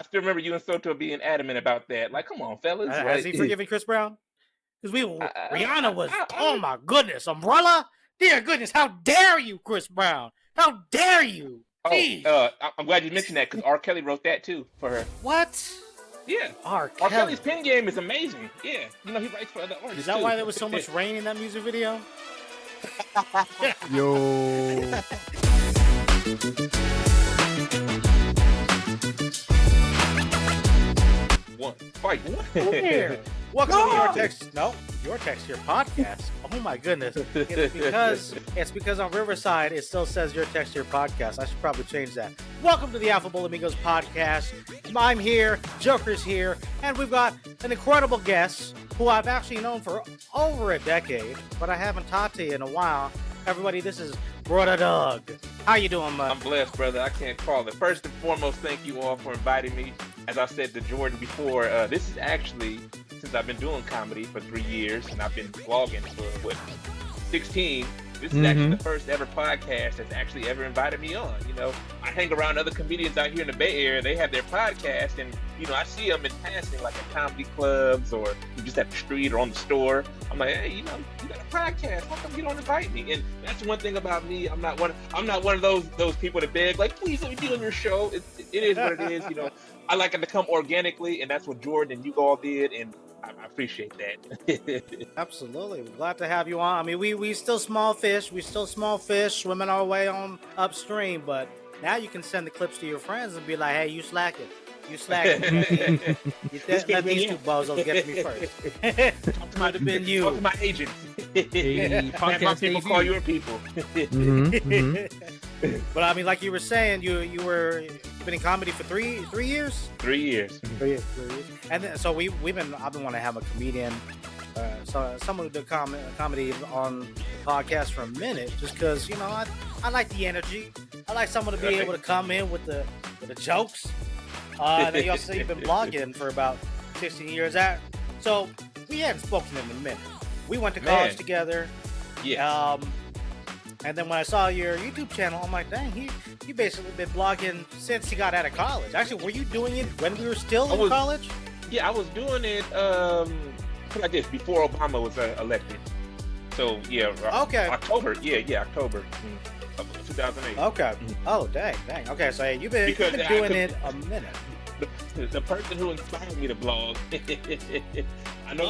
I still remember you and Soto being adamant about that. Like, come on, fellas. Has Like, he forgiven Chris Brown? Because Rihanna was, oh I, my goodness, Umbrella? Dear goodness, how dare you, Chris Brown? How dare you? Jeez. I'm glad you mentioned that because R. Kelly wrote that too for her. What? Yeah. R. R. Kelly. Kelly's pen game is amazing. Yeah. You know, he writes for other artists. Is that too. why there was so much rain in that music video? Yo. One fight. Here. Welcome to Your Text. No, Your Text, Your podcast. Oh my goodness. It's because on Riverside it still says Your Text, Your podcast. I should probably change that. Welcome to the Affable Amigos podcast. I'm here, Joker's here, and we've got an incredible guest who I've actually known for over a decade, but I haven't talked to you in a while. Everybody, this is Brotha Doug. How you doing, bud? I'm blessed, brother. I can't call it. First and foremost, thank you all for inviting me. As I said to Jordan before, this is actually, since I've been doing comedy for 3 years, and I've been vlogging for, 16, this is actually the first ever podcast that's actually ever invited me on. You know, I hang around other comedians out here in the Bay Area. They have their podcast, and, you know, I see them in passing, like at comedy clubs or just at the street or on the store. I'm like, hey, you know, you got a podcast. How come you don't invite me? And that's one thing about me. I'm not one of those people that beg, like, please let me be on your show. It is what it is, you know. I like it to come organically, and that's what Jordan and you all did, and I appreciate that. Absolutely. We're glad to have you on. I mean, we still small fish. We still small fish swimming our way on upstream, but now you can send the clips to your friends and be like, hey, you slacking. You slacking. Let these two bozos get me first. Might have been you. Talk to my agent. Hey, Have my people call your people. But I mean, like you were saying, you've been in comedy for three years. 3 years. 3 years. And then, so I've been wanting to have a comedian, someone who did comedy on the podcast for a minute, just because, you know, I like the energy. I like someone to be able to come in with the jokes. And then you've been blogging for about 16 years. So we hadn't spoken in a minute. We went to college together. Yeah. And then when I saw your YouTube channel, I'm like, dang, he basically been blogging since he got out of college. Actually, were you doing it when we were still in college? Yeah, I was doing it like this before Obama was elected. So yeah, okay. October. Yeah, October of 2008. Okay. Oh, dang. Okay, so you've been doing it a minute. The person who inspired me to blog. I know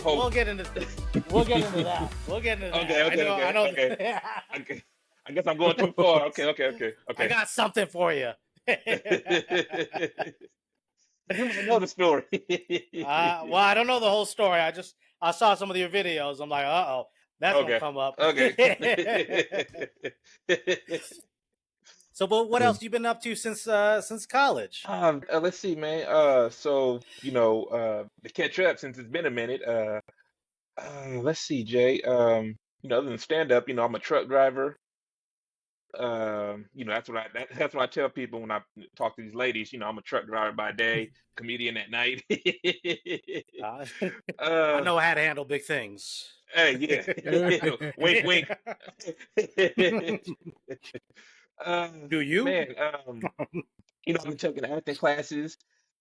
we'll get into that. We'll get into that. Okay. I guess I'm going too far. Okay. I got something for you. I know the story. Well, I don't know the whole story. I saw some of your videos. I'm like, uh-oh, that's gonna come up. Okay. So, but what else you been up to since college? Let's see, man. So you know, to catch up since it's been a minute. Let's see, Jay. You know, other than stand up, you know, I'm a truck driver. You know, that's what I tell people when I talk to these ladies. You know, I'm a truck driver by day, comedian at night. I know how to handle big things. Hey, yeah. Wink. Do you? Man, you know, I've been taking acting classes.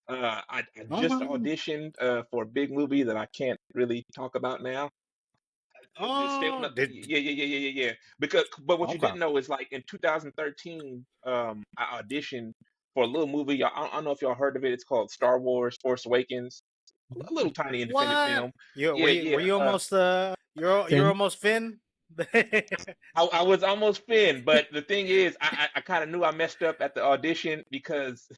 I just auditioned for a big movie that I can't really talk about now. Yeah. But what you didn't know is, like, in 2013, I auditioned for a little movie. I don't know if y'all heard of it. It's called Star Wars: Force Awakens. A little tiny independent film. Were you almost you're almost Finn? I was almost Finn, but the thing is, I kind of knew I messed up at the audition because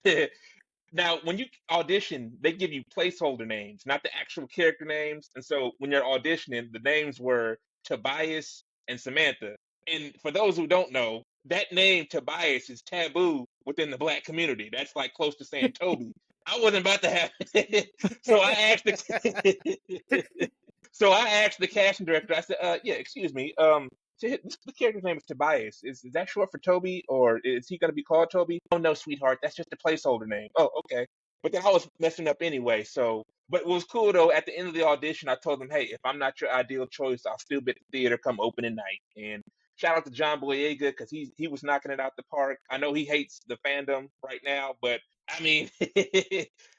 now when you audition, they give you placeholder names, not the actual character names. And so when you're auditioning, the names were Tobias and Samantha. And for those who don't know, that name Tobias is taboo within the Black community. That's like close to saying Toby. I wasn't about to have so I asked the casting director. I said, yeah, excuse me. The character's name is Tobias. Is that short for Toby, or is he going to be called Toby? Oh no, sweetheart, that's just a placeholder name. Oh, okay. But then I was messing up anyway. So, but it was cool though. At the end of the audition, I told them, hey, if I'm not your ideal choice, I'll still be at the theater come opening night. And shout out to John Boyega because he was knocking it out the park. I know he hates the fandom right now, but I mean,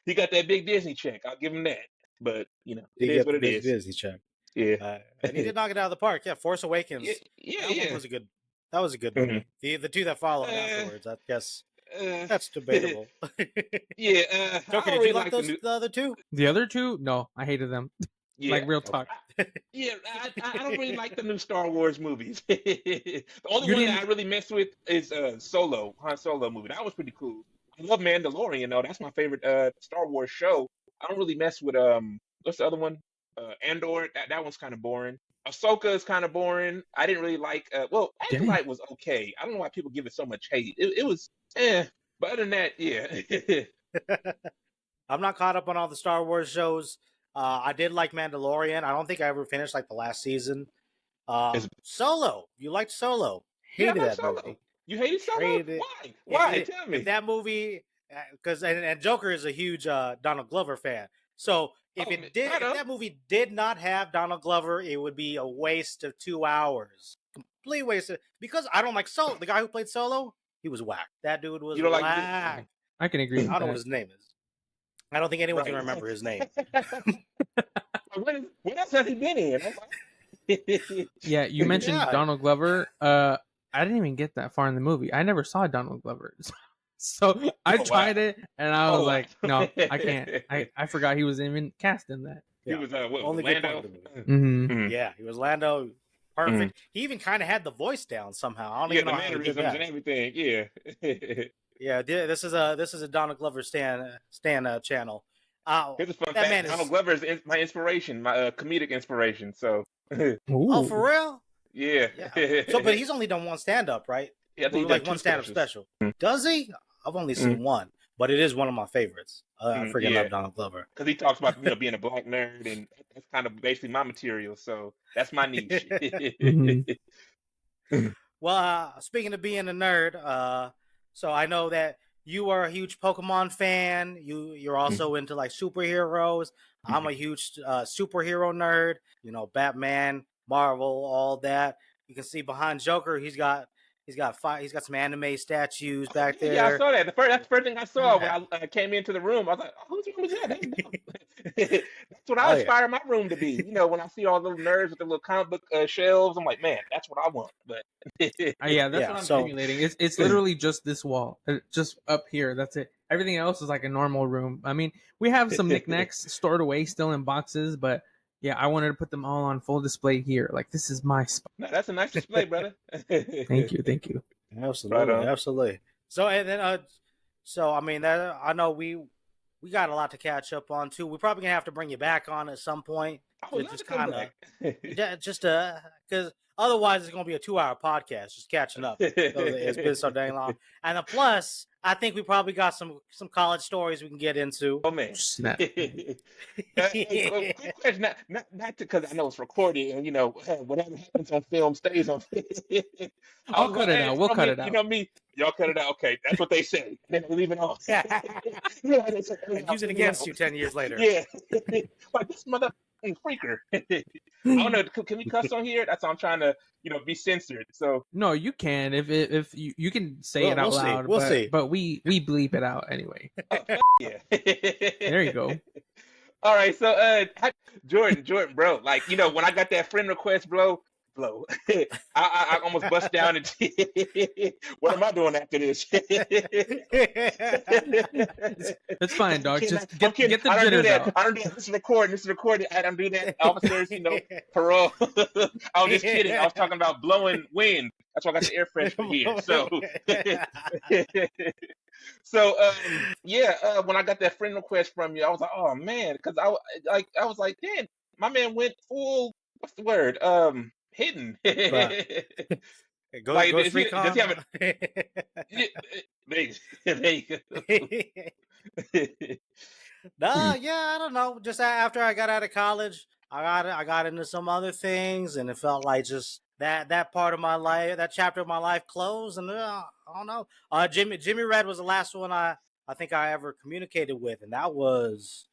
he got that big Disney check. I'll give him that. But it He is got what the it big is. Disney check. Yeah. And he did knock it out of the park. Yeah, Force Yeah. Awakens. Yeah. That one Yeah. was a good. That was a good Mhm. movie. The two that followed Uh, afterwards, I guess uh, that's debatable. yeah. I Joker, don't did you really like like the those new. the other two? The other two, no, I hated them. Yeah. Like real Okay. talk. Yeah, I don't really like the new Star Wars movies. The only You one that I didn't. really messed with is Solo, Han Solo movie. That was pretty cool. I love Mandalorian though. That's my favorite Star Wars show. I don't really mess with what's the other one? Andor. That one's kind of boring. Ahsoka is kind of boring. I didn't really like well, Dang. Acolyte was okay. I don't know why people give it so much hate. It was but other than that, yeah. I'm not caught up on all the Star Wars shows. I did like Mandalorian. I don't think I ever finished like the last season. It's, Solo. You liked Solo? yeah, I Hated like that Solo. movie. You hated Solo? Hated it. Why? Why? If Tell if me. that movie, because and Joker is a huge Donald Glover fan. So Oh, right if on. that movie did not have Donald Glover, it would be a waste of 2 hours. Complete waste of, because I don't like Solo. The guy who played Solo, he was whack. That dude was You don't like whack. I can agree I with don't know what that. his name is. I don't think anyone's right. gonna remember his name. What else has he been in? I'm like, Yeah, you mentioned Yeah. Donald Glover. I didn't even get that far in the movie. I never saw Donald Glover. So I Oh, tried wow. it and I was Oh, wow. like, no, I can't. I forgot he was even cast in that. He was what was Only it, good part Lando? of the movie. Mm-hmm. Mhm. Yeah, he was Lando. Perfect. He even kind of had the voice down somehow. I don't Yeah, even the know how he did mannerisms and that. everything. Yeah. Yeah, this is a Donald Glover Stan channel. Here's a fun That fact: man Donald is. Glover is my inspiration, my comedic inspiration. So, Oh, for Ooh. real? yeah. Yeah. So, but he's only done one stand up, right? Yeah, I think Well, he done like two one stand up specials. special. Does he? I've only seen one, but it is one of my favorites. I freaking Yeah, love Donald Glover. because he talks about being a black nerd, and that's kind of basically my material. So that's my niche. Mhm. Well, speaking of being a nerd, so I know that you are a huge Pokemon fan. You're also into like superheroes. I'm a huge superhero nerd. You know, Batman, Marvel, all that. You can see behind Joker, he's got some anime statues Oh, back yeah, I there. saw that. That's the first thing I saw when Yeah. I came into the room. I was like, oh, whose room is that? That's dope. That's what I Oh yeah. aspire my room to be. When I see all the little nerds with the little comic book shelves, I'm like, man, that's what I want. But Yeah, that's Yeah. what I'm So simulating. It's literally just this wall, just up here. That's it. Everything else is like a normal room. I mean, we have some knickknacks stored away still in boxes, but yeah, I wanted to put them all on full display here. Like this is my spot. no, that's a nice display, brother. Thank you, thank you. Right absolutely, on. absolutely. So and then so I mean that I know we got a lot to catch up on too. We're probably gonna have to bring you back on at some point I would to love to just come kind of back. just because otherwise it's gonna be a 2 hour podcast just catching up. It's been so dang long. And the plus, I think we probably got some college stories we can get into. Oh man. Snap. Hey, quick question, not because I know it's recorded, and whatever happens on film stays on film. I I'll was cut gonna it ask, out. We'll cut it you out. know me, y'all cut it out. Okay, that's what they say. Then they leave it on. Yeah, they say, Use it against you 10 years later. Yeah, like this mother freaker. I don't know. Can we cuss on here? That's how I'm trying to, be censored. So No, you can if you can say it out We'll see. loud, We'll but see. we bleep it out anyway. yeah. There you go. All right, so Jordan, bro, like when I got that friend request, blow, I almost bust down and what am I doing after this? It's fine, dog. I'm kidding. Just I'm kidding. get the I don't do jitters that. out. I don't do that. This is recording. This is recording. I don't do that. Officers, parole. I was just kidding. I was talking about blowing wind. That's why I got the air freshener here. So, yeah. When I got that friend request from you, I was like, oh man, because I was like, damn, my man went full. What's the word? Hidden. Like, Ghost does he have Recon. there you go. Nah, yeah, I don't know. Just after I got out of college, I got into some other things, and it felt like just that part of my life, that chapter of my life closed, and I don't know. Jimmy Red was the last one I think I ever communicated with, and that was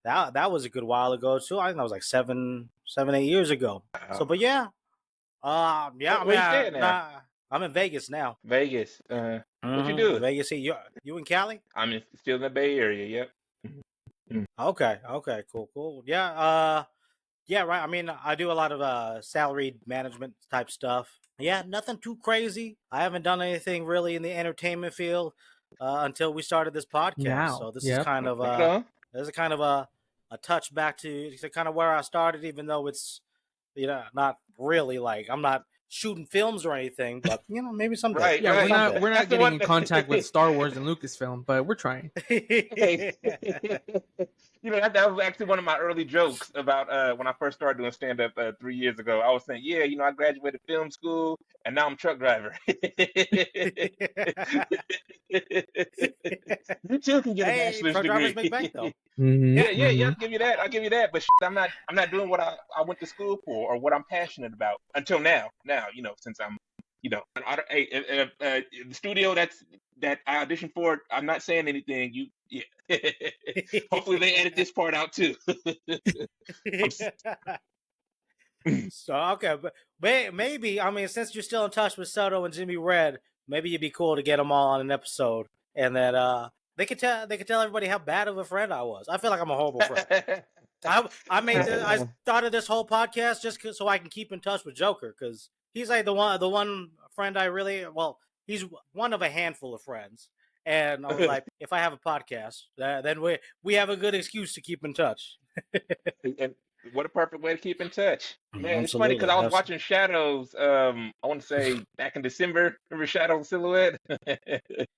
a good while ago too. I think that was like 7, 8 years ago. So, but yeah, yeah. I Where mean, you staying now? I'm in Vegas now. Vegas. What you doing? Vegas. You in Cali? Still in the Bay Area. Yep. Mhm. Okay, cool. Yeah, right. I mean, I do a lot of salaried management type stuff. Yeah, nothing too crazy. I haven't done anything really in the entertainment field until we started this podcast. So this is Yep. kind of Right on. a touch back to kind of where I started, even though it's not really like I'm not shooting films or anything, but maybe someday. Right. Yeah, Right. we're That's not the getting one in contact with Star Wars and Lucasfilm, but we're trying. Hey, that was actually one of my early jokes about when I first started doing stand up 3 years ago. I was saying, yeah, I graduated film school and now I'm truck driver. You too can get a Hey, bachelor's truck drivers make degree. bank though. Mm-hmm. Yeah. I'll give you that. I'll give you that. But I'm not doing what I went to school for or what I'm passionate about until now. Now, since I'm, the studio that I auditioned for, I'm not saying anything. Yeah. Hopefully they edit this part out too. So okay, but maybe I mean since you're still in touch with Soto and Jimmy Red, maybe it'd be cool to get them all on an episode, and then they could tell everybody how bad of a friend I was. I feel like I'm a horrible friend. I started this whole podcast just so I can keep in touch with Joker because he's like the one friend I really he's one of a handful of friends, and I was like if I have a podcast, then we have a good excuse to keep in touch. And what a perfect way to keep in touch. Man, it's funny Absolutely. because I was watching Shadows, I want to say back in December. Remember Shadow Silhouette?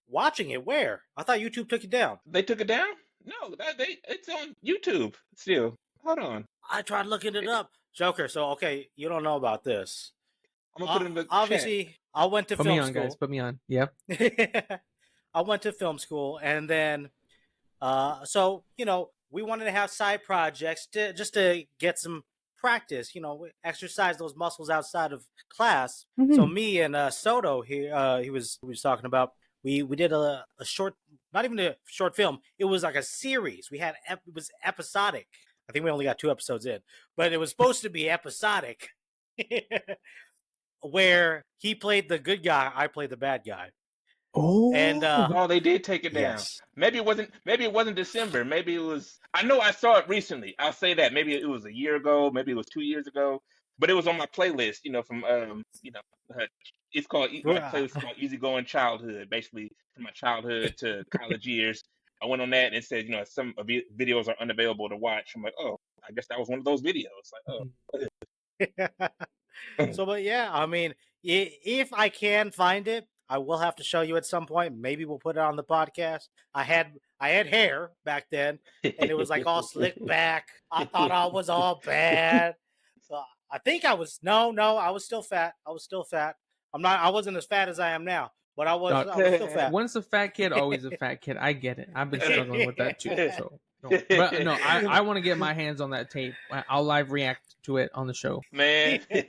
Watching it where? I thought YouTube took it down. They took it down? No, it's on YouTube still. Hold on. I tried looking it up. Joker, so okay, you don't know about this. I'm gonna put it in the chat. Obviously, I went to Put me film on, school. guys. Put me on. Yep. I went to film school, and then, so we wanted to have side projects just to get some practice. Exercise those muscles outside of class. Mhm. So me and Soto here, he was talking about. We did a short, not even a short film. It was like a series. It was episodic. I think we only got 2 episodes in, but it was supposed to be episodic, where he played the good guy, I played the bad guy. Oh, And Oh, they did take it down. yes. Maybe it wasn't December. Maybe it was. I know I saw it recently. I'll say that. Maybe it was a year ago. Maybe it was 2 years ago. But it was on my playlist. From it's called my playlist is called Easygoing Childhood. Basically, from my childhood to college years. I went on that and it said, some videos are unavailable to watch. I'm like, oh, I guess that was one of those videos. Like, oh. So, but yeah, I mean, if I can find it, I will have to show you at some point. Maybe we'll put it on the podcast. I had hair back then, and it was like all slicked back. I thought I was all bad. So I think I was I was still fat. I wasn't as fat as I am now, but I was still fat. Once a fat kid, always a fat kid. I get it. I've been struggling with that too. So, but no, I want to get my hands on that tape. I'll live react to it on the show. Man. We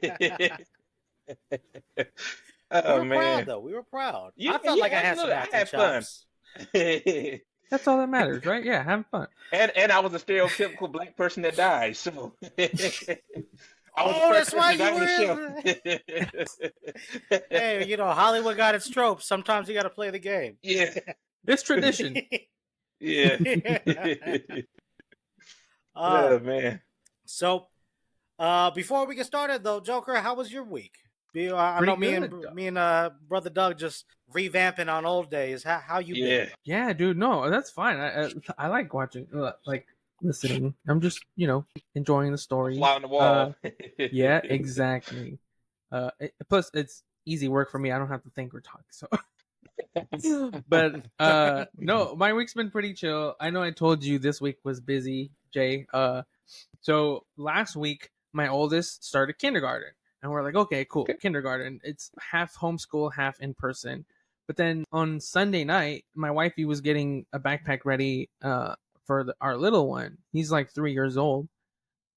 Oh were man. proud, though. We were proud. Yeah, I felt like I yeah, had some look, I acting had fun. chops. That's all that matters, right? Yeah, having fun. And I was a stereotypical black person that died, so I was Oh, the that's first why person you to die on the show. Hey, Hollywood got its tropes. Sometimes you got to play the game. Yeah, It's tradition. yeah. Uh, Oh man. so, before we get started, though, Joker, how was your week? I know Pretty me good. and Brotha Doug just revamping on old days. How you Yeah. been? Yeah, dude. No, that's fine. I like watching, like listening. I'm just enjoying the story. Fly on the wall. Yeah, exactly. Plus, it's easy work for me. I don't have to think or talk. So, but no, my week's been pretty chill. I know I told you this week was busy, Jay. So last week my oldest started kindergarten, and we're like, okay, cool, kindergarten. It's half homeschool, half in person. But then on Sunday night, my wifey was getting a backpack ready for our little one. He's like 3 years old.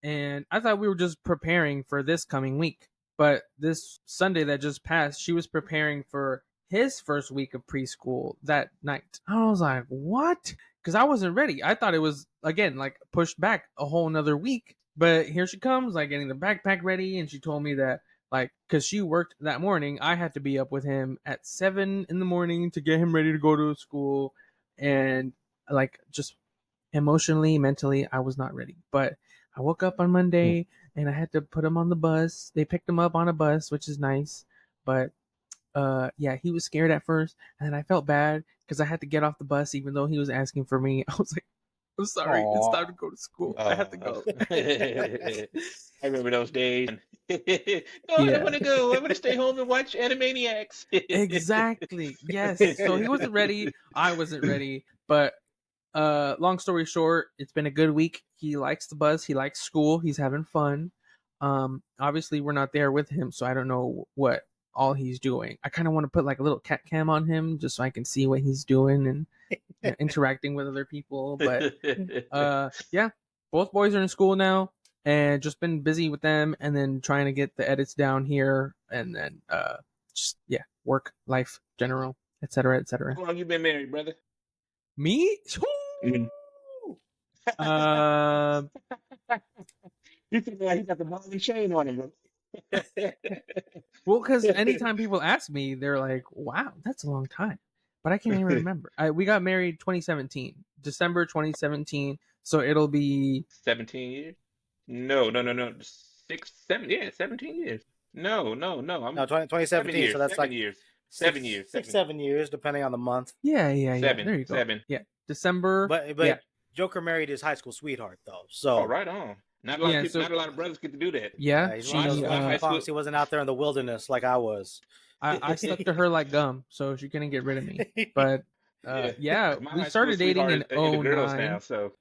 And I thought we were just preparing for this coming week. But this Sunday that just passed, she was preparing for his first week of preschool that night. I was like, what? Because I wasn't ready. I thought it was, again, like pushed back a whole another week. But here she comes, like getting the backpack ready. And she told me that Like, because she worked that morning, I had to be up with him at 7 in the morning to get him ready to go to school. And like, just emotionally, mentally, I was not ready. But I woke up on Monday and I had to put him on the bus. They picked him up on a bus, which is nice. But yeah, he was scared at first, and then I felt bad because I had to get off the bus even though he was asking for me. I was like, I'm sorry, it's time to go to school. I have to go. I remember those days. No, I Yeah. want to go. I want to stay home and watch Animaniacs. Exactly. Yes. So he wasn't ready. I wasn't ready. But long story short, it's been a good week. He likes the buzz. He likes school. He's having fun. Obviously we're not there with him, so I don't know what all he's doing. I kind of want to put like a little cat cam on him just so I can see what he's doing and interacting with other people. But yeah, both boys are in school now and just been busy with them and then trying to get the edits down here and then just yeah, work, life, general, etc., etc. How long you been married, brother? Me? Mhm. Um, You think like he got the ball and chain on him, bro? well, because anytime people ask me, they're like, "Wow, that's a long time," but I can't even remember. We got married 2017, December 2017, so it'll be 17 years? No. 6, 7, yeah, 17 years. No. I'm No, 2017. 7 years. So that's 7 like years. six, 7 years. 7 years, depending on the month. yeah. Seven. There you go. 7. Yeah, December. But yeah, Joker married his high school sweetheart though. Oh, So right on. Not a lot Yeah, of people, so- not a lot of brothers get to do that. yeah. he's She, one of those high lucky school- punks. He wasn't out there in the wilderness like I was. I stuck to her like gum, so she couldn't get rid of me. But yeah, My we high started school dating in sweetheart is into girls 09. now, so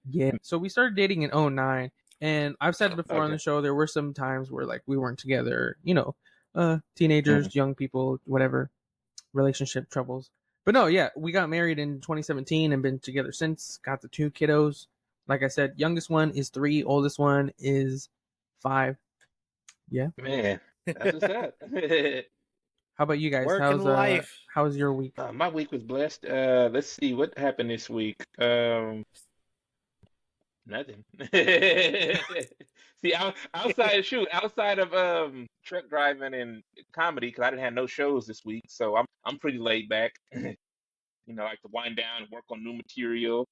Yeah. So we started dating in 09. And I've said before on Okay. the show, there were some times where like we weren't together, teenagers, young people, whatever, relationship troubles. But no, yeah, we got married in 2017 and been together since. Got the 2 kiddos. Like I said, youngest one is 3, oldest one is 5. Yeah. man, that's what's up. How about you guys? Working life. How's your week? My week was blessed. Let's see what happened this week. Nothing. See, outside of truck driving and comedy, because I didn't have no shows this week, so I'm pretty laid back. I like to wind down and work on new material.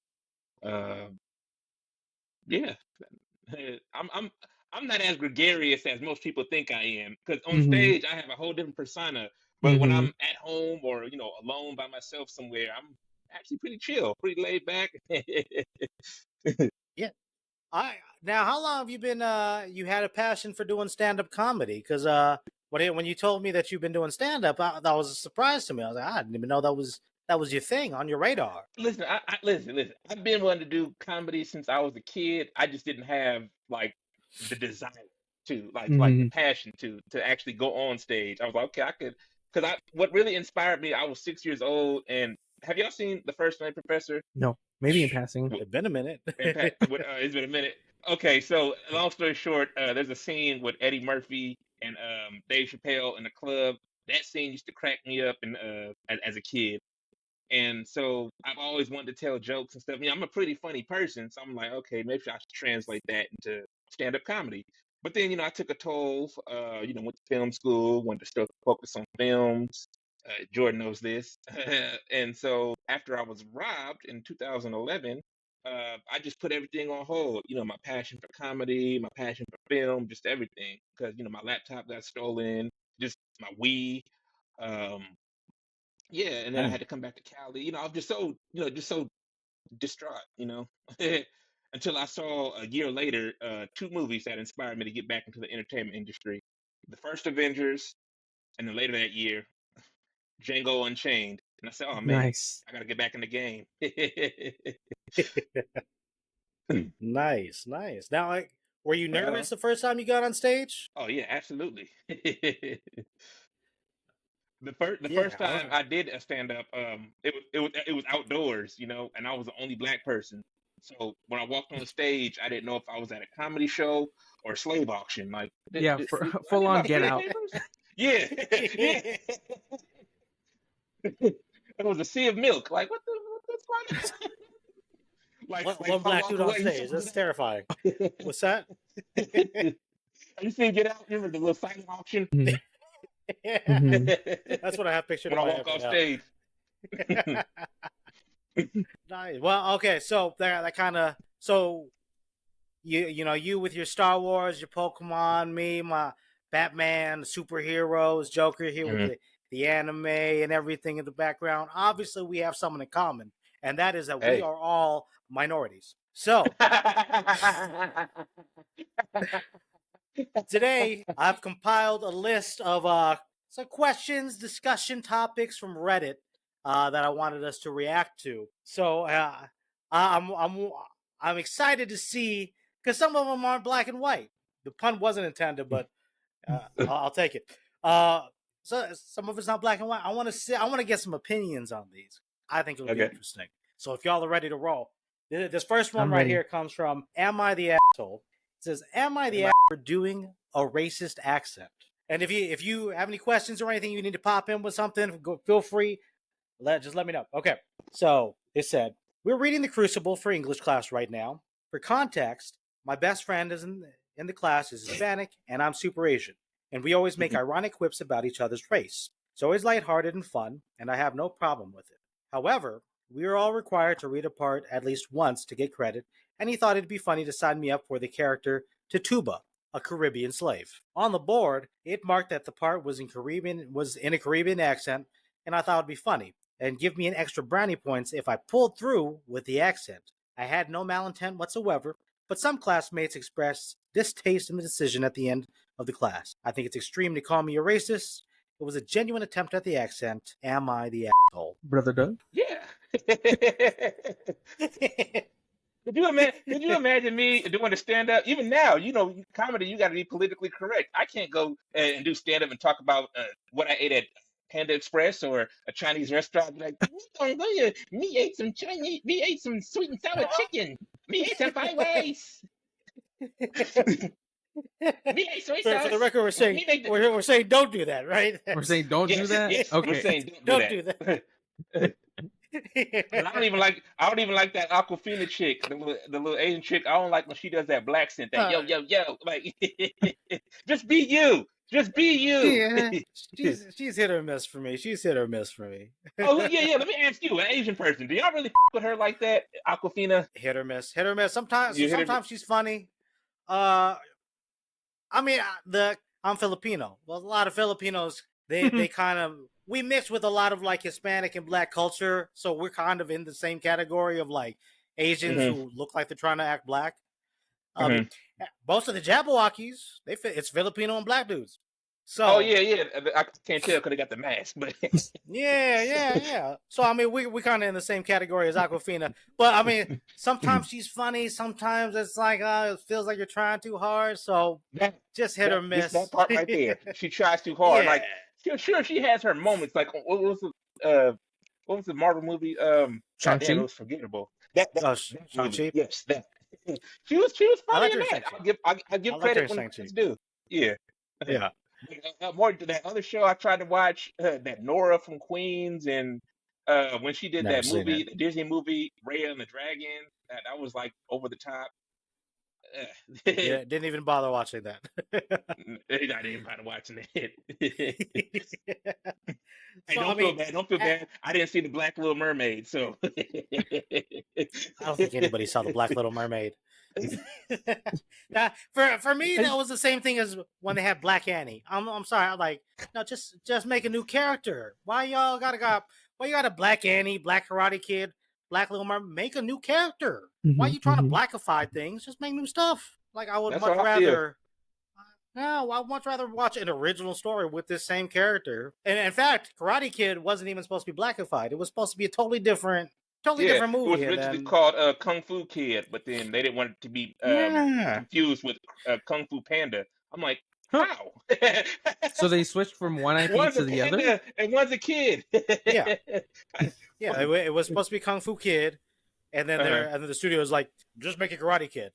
Yeah, I'm not as gregarious as most people think I am, because on Mhm. stage I have a whole different persona. But when Mhm. I'm at home or alone by myself somewhere, I'm actually pretty chill, pretty laid back. Now, how long have you been? You had a passion for doing stand-up comedy? Because when you told me that you've been doing stand-up, that was a surprise to me. I was like, I didn't even know that was your thing on your radar. Listen, listen. I've been wanting to do comedy since I was a kid. I just didn't have like the desire to, like the passion to actually go on stage. I was like, okay, I could, because what really inspired me, I was 6 years old, and have y'all seen The First Night Professor? No, maybe in passing. It's been a minute. It's been a minute. Okay, so long story short, there's a scene with Eddie Murphy and Dave Chappelle in the club. That scene used to crack me up, and as a kid. And so I've always wanted to tell jokes and stuff. I'm a pretty funny person, so I'm like, okay, maybe I should translate that into stand-up comedy. But then, I took a toll. Went to film school, wanted to still focus on films. Jordan knows this. And so after I was robbed in 2011, I just put everything on hold. My passion for comedy, my passion for film, just everything. Because, my laptop got stolen, just my Wii. Yeah, and then I had to come back to Cali. I was just so distraught, until I saw a year later 2 movies that inspired me to get back into the entertainment industry. The first Avengers, and then later that year, Django Unchained. And I said, oh man, Nice. I gotta get back in the game. Nice. Now, were you nervous the first time you got on stage? Oh yeah, absolutely. The Yeah, first time I did a stand up, it was outdoors, and I was the only black person. So when I walked on the stage, I didn't know if I was at a comedy show or a slave auction. Like, Yeah, do I full need on my get slave out. papers? Yeah, yeah. It was a sea of milk. Like, what's going on? Like, One if I black walk dude on away, stage. That's terrifying. What's that? You see, Get Out. Remember the little silent auction Mhm. That's what I have pictured when in I my walk head off right stage. now. Nice. Well, okay, so that kind of so you with your Star Wars, your Pokemon, me, my Batman, superheroes, Joker here with Mhm. the anime and everything in the background. Obviously, we have something in common, and that is that we Hey. are all minorities. So today, I've compiled a list of some questions, discussion topics from Reddit that I wanted us to react to. So I'm excited to see because some of them aren't black and white. The pun wasn't intended, but I'll take it. So some of it's not black and white. I want to see. I want to get some opinions on these. I think it'll be Okay. interesting. So if y'all are ready to roll, this first one I'm right ready. here comes from "Am I the Asshole?" It says, "Am I the Am I- asshole for doing a racist accent?" And if you have any questions or anything, you need to pop in with something. Feel free. Just let me know. Okay. So it said, "We're reading The Crucible for English class right now. For context, my best friend is in the class is Hispanic, and I'm super Asian. And we always make ironic quips about each other's race. It's always lighthearted and fun, and I have no problem with it. However, we are all required to read a part at least once to get credit, and he thought it'd be funny to sign me up for the character Tituba, a Caribbean slave. On the board, it marked that the part was in a Caribbean accent, and I thought it'd be funny and give me an extra brownie points if I pulled through with the accent. I had no malintent whatsoever, but some classmates expressed distaste in the decision at the end of the class. I think it's extreme to call me a racist. It was a genuine attempt at the accent. Am I the asshole?" Brother Doug. Yeah. Could you imagine me doing a stand up? Even now, comedy, you got to be politically correct. I can't go and do stand up and talk about what I ate at Panda Express or a Chinese restaurant. Be like, me ate some sweet and sour chicken. Me ate some fried rice. Me ate soy For the sauce. record, we're saying Me make the, we're saying don't do that, right? We're saying don't do yes, that. yes. We're Okay. saying Don't do that. And I don't even like that Awkwafina chick, the little Asian chick. I don't like when she does that black scent, that yo yo yo. Like, just be you, just be you. Yeah, she's hit or miss for me. She's hit or miss for me. Oh yeah. Let me ask you, an Asian person, do y'all really with her like that, Awkwafina? Hit or miss. Hit or miss. Sometimes You hit her. sometimes she's funny. Uh, I mean I'm Filipino. Well, a lot of Filipinos they kind of we mix with a lot of like Hispanic and black culture, so we're kind of in the same category of like Asians Mhm, who look like they're trying to act black. mhm. Most of the Jabberwockies, it's Filipino and black dudes. Oh So yeah. I can't tell because they got the mask, but yeah. So I mean, we kind of in the same category as Aquafina, but I mean, sometimes she's funny, sometimes it's like it feels like you're trying too hard. So that just hit or that miss. part right there, she tries too hard. Yeah. Like, sure, she has her moments. Like, what was the Marvel movie? God damn, it Shang-Chi. was forgettable. That movie, Shang-Chi. yes, that. She was I funny liked in her in that. Shang-Chi. I'll I give liked her credit in when Shang-Chi. credit's due. Yeah. Yeah. More to that other show I tried to watch, that Nora from Queens, and when she did Never that seen movie, it. the Disney movie Raya and the Dragon, that was like over the top. Yeah, didn't even bother watching that. I didn't even bother watching it. Hey, So I mean, Don't feel bad. I didn't see the Black Little Mermaid, so. I don't think anybody saw the Black Little Mermaid. Now, for me, that was the same thing as when they had Black Annie. I'm sorry. I'm like, no, just make a new character. Why y'all why you got a Black Annie, Black Karate Kid, Black Little Mermaid? Make a new character. Why you trying to blackify things? Just make new stuff. Like I would That's much how I feel. rather. No, I'd much rather watch an original story with this same character. And in fact, Karate Kid wasn't even supposed to be blackified. It was supposed to be a totally different Yeah, it was movie. And originally then called Kung Fu Kid, but then they didn't want it to be yeah, confused with Kung Fu Panda. I'm like, Huh. how? So they switched from one IP One's to a the other. panda and one's a kid. yeah, yeah. It was supposed to be Kung Fu Kid, and then Uh-huh. the studio was like, just make it Karate Kid.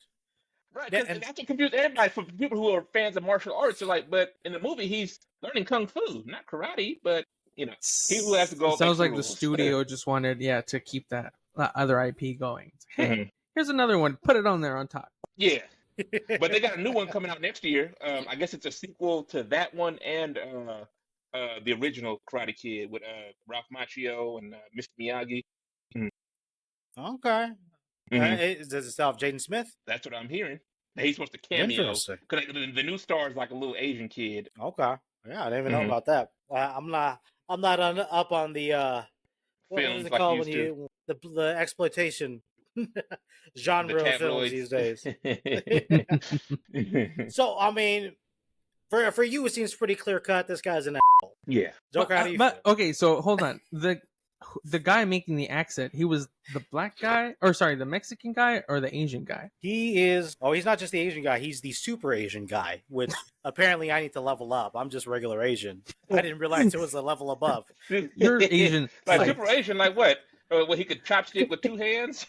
Right, Yeah, because and that's what confused everybody. For people who are fans of martial arts, they're like, but in the movie, he's learning kung fu, not karate. But he who has to go It makes sounds the like the rules. studio just wanted, to keep that other IP going. It's like, hey, Mhm. here's another one. Put it on there on top. Yeah, But they got a new one coming out next year. I guess it's a sequel to that one and the original Karate Kid with Ralph Macchio and Mr. Miyagi. Okay. Does it still have Jaden Smith? That's what I'm hearing. He's supposed to cameo. Interesting. Because the new star is like a little Asian kid. Okay. Yeah, I didn't even know about that. I'm not up on the what is it called when you the exploitation genre of films these days. So I mean, for you, it seems pretty clear cut. This guy's an asshole. Yeah. Joker, how do you but okay, so hold on. The guy making the accent, he was the black guy, or sorry, the Mexican guy or the Asian guy? He is. Oh, he's not just the Asian guy. He's the super Asian guy, which apparently I need to level up. I'm just regular Asian. I didn't realize it was a level above. You're Asian. Like super Asian, like what? Well, he could chopstick with 2 hands.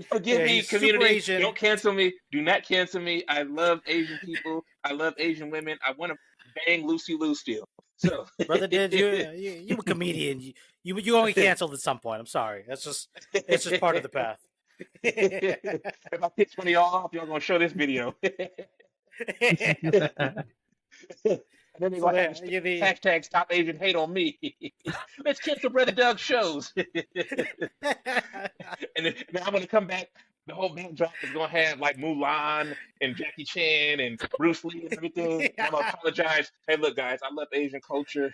Forgive me, community. Don't cancel me. Do not cancel me. I love Asian people. I love Asian women. I want to bang Lucy Liu still. So, Brother, did you a comedian? You only canceled at some point. I'm sorry. It's just part of the path. If I piss one of y'all off, y'all gonna show this video. And then they're going to hashtag Stop Asian Hate on me. Let's cancel Brother Doug shows. And then I'm going to come back. The whole backdrop is going to have like Mulan and Jackie Chan and Bruce Lee and everything. I'm going to apologize. Hey, look, guys, I love Asian culture.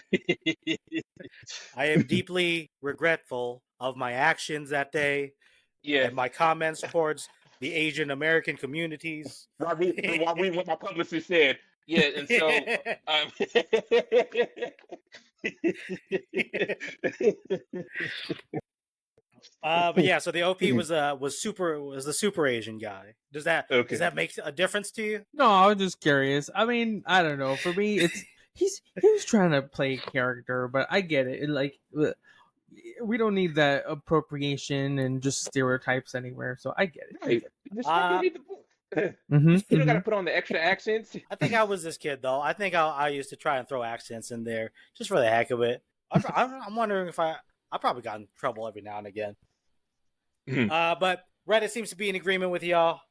I am deeply regretful of my actions that day. Yeah. And my comments towards the Asian American communities. While reading what my publicist said. Yeah, and so but yeah, so the OP was the super Asian guy. Does that make a difference to you? No, I was just curious. I mean, I don't know. For me, it's he was trying to play a character, but I get it. Like we don't need that appropriation and just stereotypes anywhere, so I get it. Right. Just read the book. You don't got to put on the extra accents. I think I was this kid though. I think I used to try and throw accents in there just for the heck of it. I'm wondering if I probably got in trouble every now and again. But Reddit seems to be in agreement with y'all.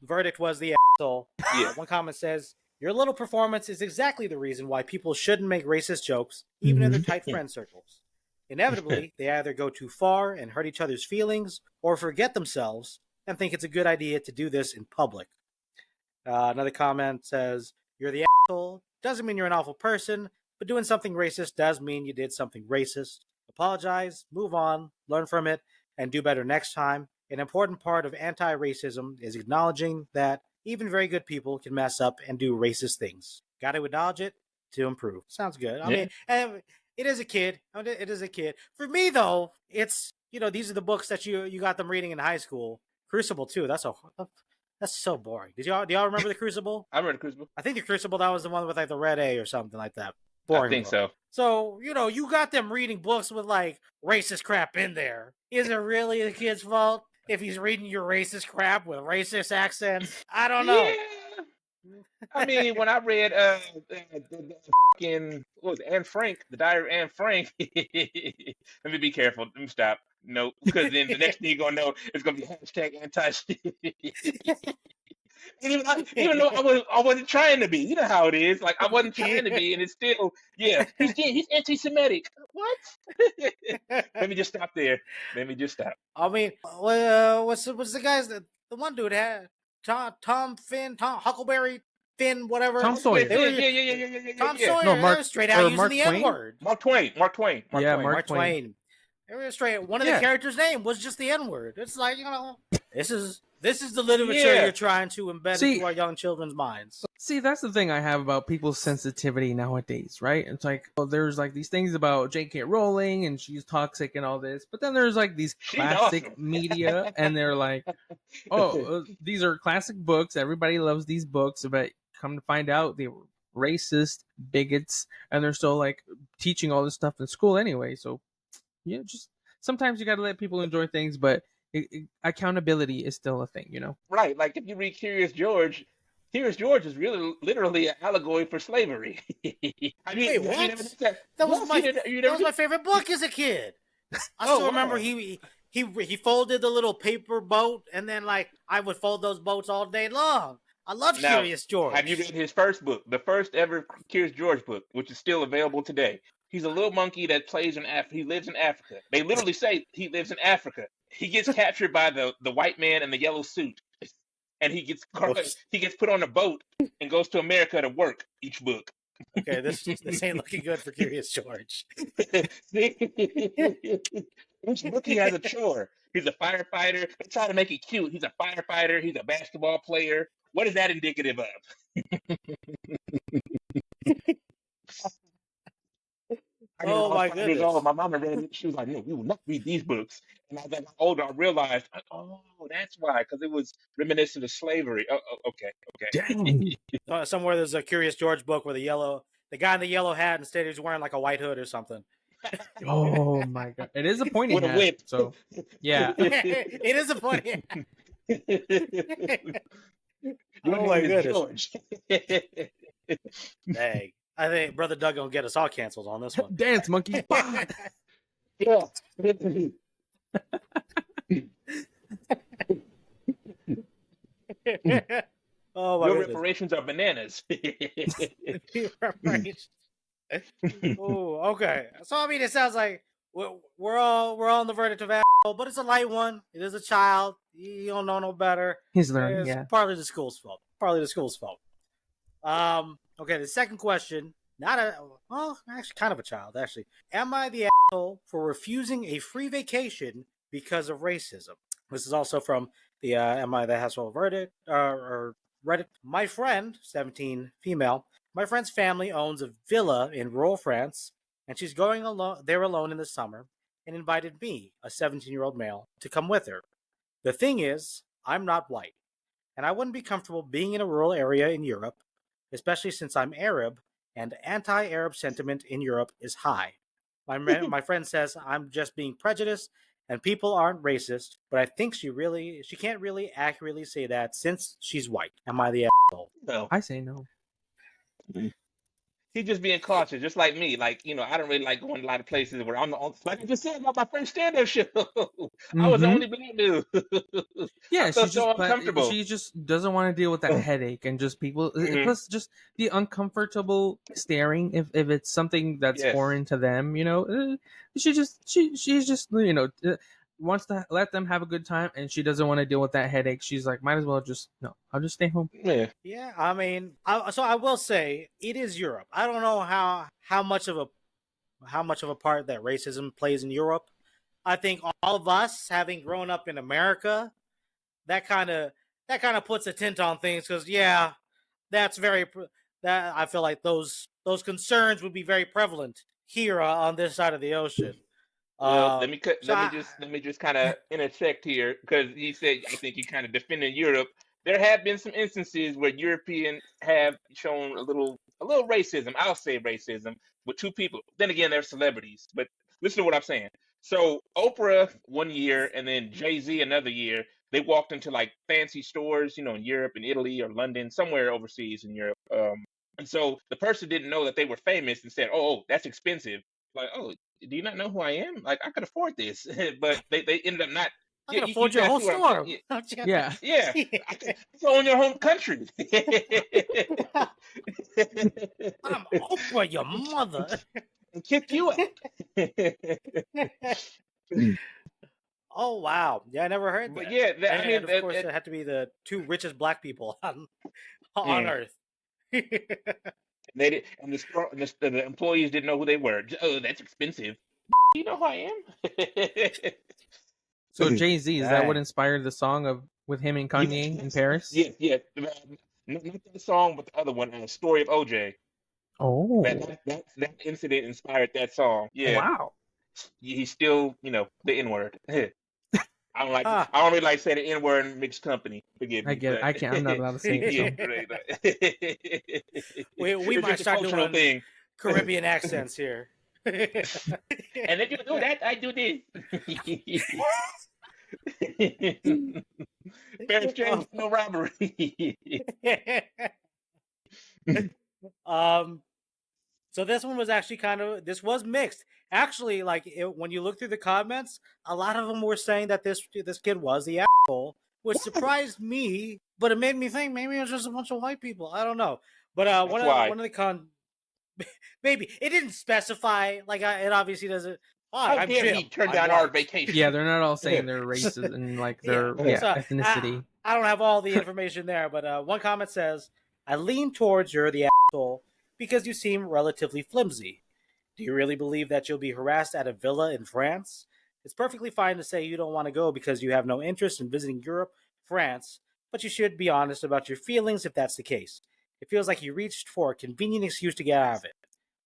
Verdict was the asshole. Yeah. One comment says, "Your little performance is exactly the reason why people shouldn't make racist jokes, even in their tight friend circles. Inevitably, they either go too far and hurt each other's feelings, or forget themselves and think it's a good idea to do this in public." Another comment says, "You're the asshole. Doesn't mean you're an awful person, but doing something racist does mean you did something racist. Apologize, move on, learn from it, and do better next time. An important part of anti-racism is acknowledging that even very good people can mess up and do racist things. Got to acknowledge it to improve." Sounds good. I mean, and it is a kid. It is a kid. For me, though, it's, these are the books that you got them reading in high school. Crucible too. That's so boring. Do y'all remember the Crucible? I remember the Crucible. I think the Crucible, that was the one with like the red A or something like that. Boring. I think so. So you got them reading books with like racist crap in there. Is it really the kid's fault if he's reading your racist crap with racist accents? I don't know. Yeah. I mean, when I read the fucking, what was it, Anne Frank, the Diary of Anne Frank. Let me be careful. Let me stop. No, because then the next thing you're gonna know is gonna be hashtag anti. Even though I wasn't trying to be. You know how it is. Like I wasn't trying to be, and it's still, he's anti-Semitic. What? Let me just stop there. I mean, what's the guy's the one dude had Tom Huckleberry Finn, whatever. Tom Sawyer. Yeah. Tom Sawyer. No, Mark, straight out using the N-word. Mark Twain. Mark Twain. They were straight. One of the characters' name was just the N-word. It's like, this is the literature you're trying to embed into our young children's minds. See, that's the thing I have about people's sensitivity nowadays, right? It's like, there's like these things about J.K. Rowling and she's toxic and all this, but then there's like these classic media and they're like, these are classic books. Everybody loves these books, but come to find out they were racist, bigots, and they're still like teaching all this stuff in school anyway. So just sometimes you got to let people enjoy things, but accountability is still a thing, Right. Like if you read Curious George is really literally an allegory for slavery. I mean, wait, what? That was my favorite book as a kid. I still remember he he folded the little paper boat, and then like I would fold those boats all day long. I love Now, Curious George. have you read his first book, the first ever Curious George book, which is still available today? He's a little monkey that plays in Africa. He lives in Africa. They literally say he lives in Africa. He gets captured by the white man in the yellow suit, and he gets put on a boat and goes to America to work. Each book. Okay, this ain't looking good for Curious George. Each book he has a chore. He's a firefighter. They try to make it cute. He's a firefighter. He's a basketball player. What is that indicative of? I mean, Oh I was my 5 years goodness. old. My mama read it. She was like, "No, you will not read these books." And as I got older, I realized, oh, that's why, because it was reminiscent of slavery. Oh, okay. Dang. Somewhere there's a Curious George book where the guy in the yellow hat instead he's wearing like a white hood or something. Oh my god! It is a pointy With a hat. whip. So yeah. It is a funny. Your Oh my name is goodness. George. Dang. I think Brother Doug gonna get us all canceled on this one. Dance monkey. Bah! Yeah. Oh my Your goodness. reparations are bananas. Oh, okay. So I mean, it sounds like we're all on the verdict of asshole, but it's a light one. It is a child. You don't know no better. He's learning. It's Yeah. partly the school's fault. Okay, the second question. Actually, kind of a child. Actually, am I the asshole for refusing a free vacation because of racism? This is also from the "Am I the asshole" verdict or Reddit. My friend, 17, female. My friend's family owns a villa in rural France, and she's going there alone in the summer, and invited me, a 17-year-old male, to come with her. The thing is, I'm not white, and I wouldn't be comfortable being in a rural area in Europe, especially since I'm Arab, and anti-Arab sentiment in Europe is high. My friend says I'm just being prejudiced, and people aren't racist, but I think she can't really accurately say that since she's white. Am I the asshole? No. I say no. He's just being cautious, just like me. Like, I don't really like going to a lot of places where I'm the only, like I just said about my first stand-up show. I was the only black dude. Yeah, I felt so uncomfortable. she just doesn't want to deal with that headache and just people. Plus, just the uncomfortable staring if it's something that's foreign to them. She's just wants to let them have a good time, and she doesn't want to deal with that headache. She's like, might as well I'll just stay home. Yeah. I mean, so I will say it is Europe. I don't know how much of a part that racism plays in Europe. I think all of us, having grown up in America, that kind of puts a tint on things because that's that I feel like those concerns would be very prevalent here on this side of the ocean. Well, let me just kind of intersect here because he said I think you kind of defended Europe. There have been some instances where Europeans have shown a little racism. I'll say racism with two people. Then again, they're celebrities. But listen to what I'm saying. So Oprah one year and then Jay-Z another year, they walked into like fancy stores, in Europe and Italy or London, somewhere overseas in Europe. And so the person didn't know that they were famous and said, "Oh, that's expensive." Like, "Oh, do you not know who I am? Like, I could afford this." But they ended up not. I can afford your whole store. Yeah. Yeah, I own your home country. I'm Oprah, your mother. And kick you out. Oh wow! Yeah, I never heard that. But yeah, and of course, it had to be the two richest black people on Earth. They did, and the employees didn't know who they were. "Oh, that's expensive." You know who I am. So Jay-Z, is that what inspired the song with him and Kanye in Paris? Yeah. Not the song, but the other one, "Story of OJ." Oh, that incident inspired that song. Yeah. Wow. He's still, the N-word. I don't really like saying the N-word in mixed company. Forgive me. I get it. I can't. I'm not allowed to say it. So. We might start doing thing. Caribbean accents here. And if you do that, I do this. Fair exchange, no robbery. So this one was actually this was mixed. Actually, when you look through the comments, a lot of them were saying that this kid was the asshole, which surprised me. But it made me think maybe it was just a bunch of white people. I don't know. But one of the maybe it didn't specify. It obviously doesn't. How dare he turn down our vacation? Yeah, they're not all saying their races and their ethnicity. I don't have all the information there, but one comment says, "I lean towards you're the asshole because you seem relatively flimsy. Do you really believe that you'll be harassed at a villa in France? It's perfectly fine to say you don't want to go because you have no interest in visiting Europe, France, but you should be honest about your feelings if that's the case. It feels like you reached for a convenient excuse to get out of it."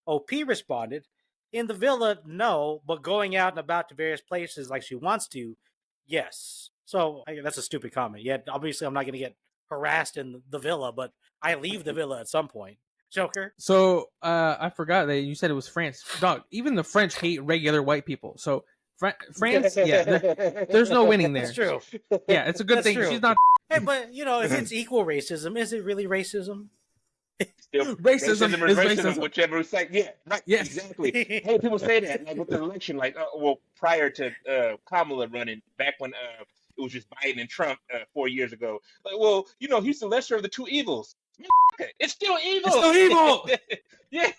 OP responded, "In the villa, no, but going out and about to various places like she wants to, yes." So that's a stupid comment. Yet obviously I'm not going to get harassed in the villa, but I leave the villa at some point. Joker. So I forgot that you said it was France. Dog, even the French hate regular white people. So France, there's no winning there. That's true. Yeah, it's a good thing. True. She's not. Hey, but if it's equal racism, is it really racism? Still, racism is racism. Whichever you say. Yeah, right. Yes. Exactly. Hey, people say that with the election, prior to Kamala running, back when it was just Biden and Trump 4 years ago. He's the lesser of the two evils. It's still evil. It's still evil. Yeah.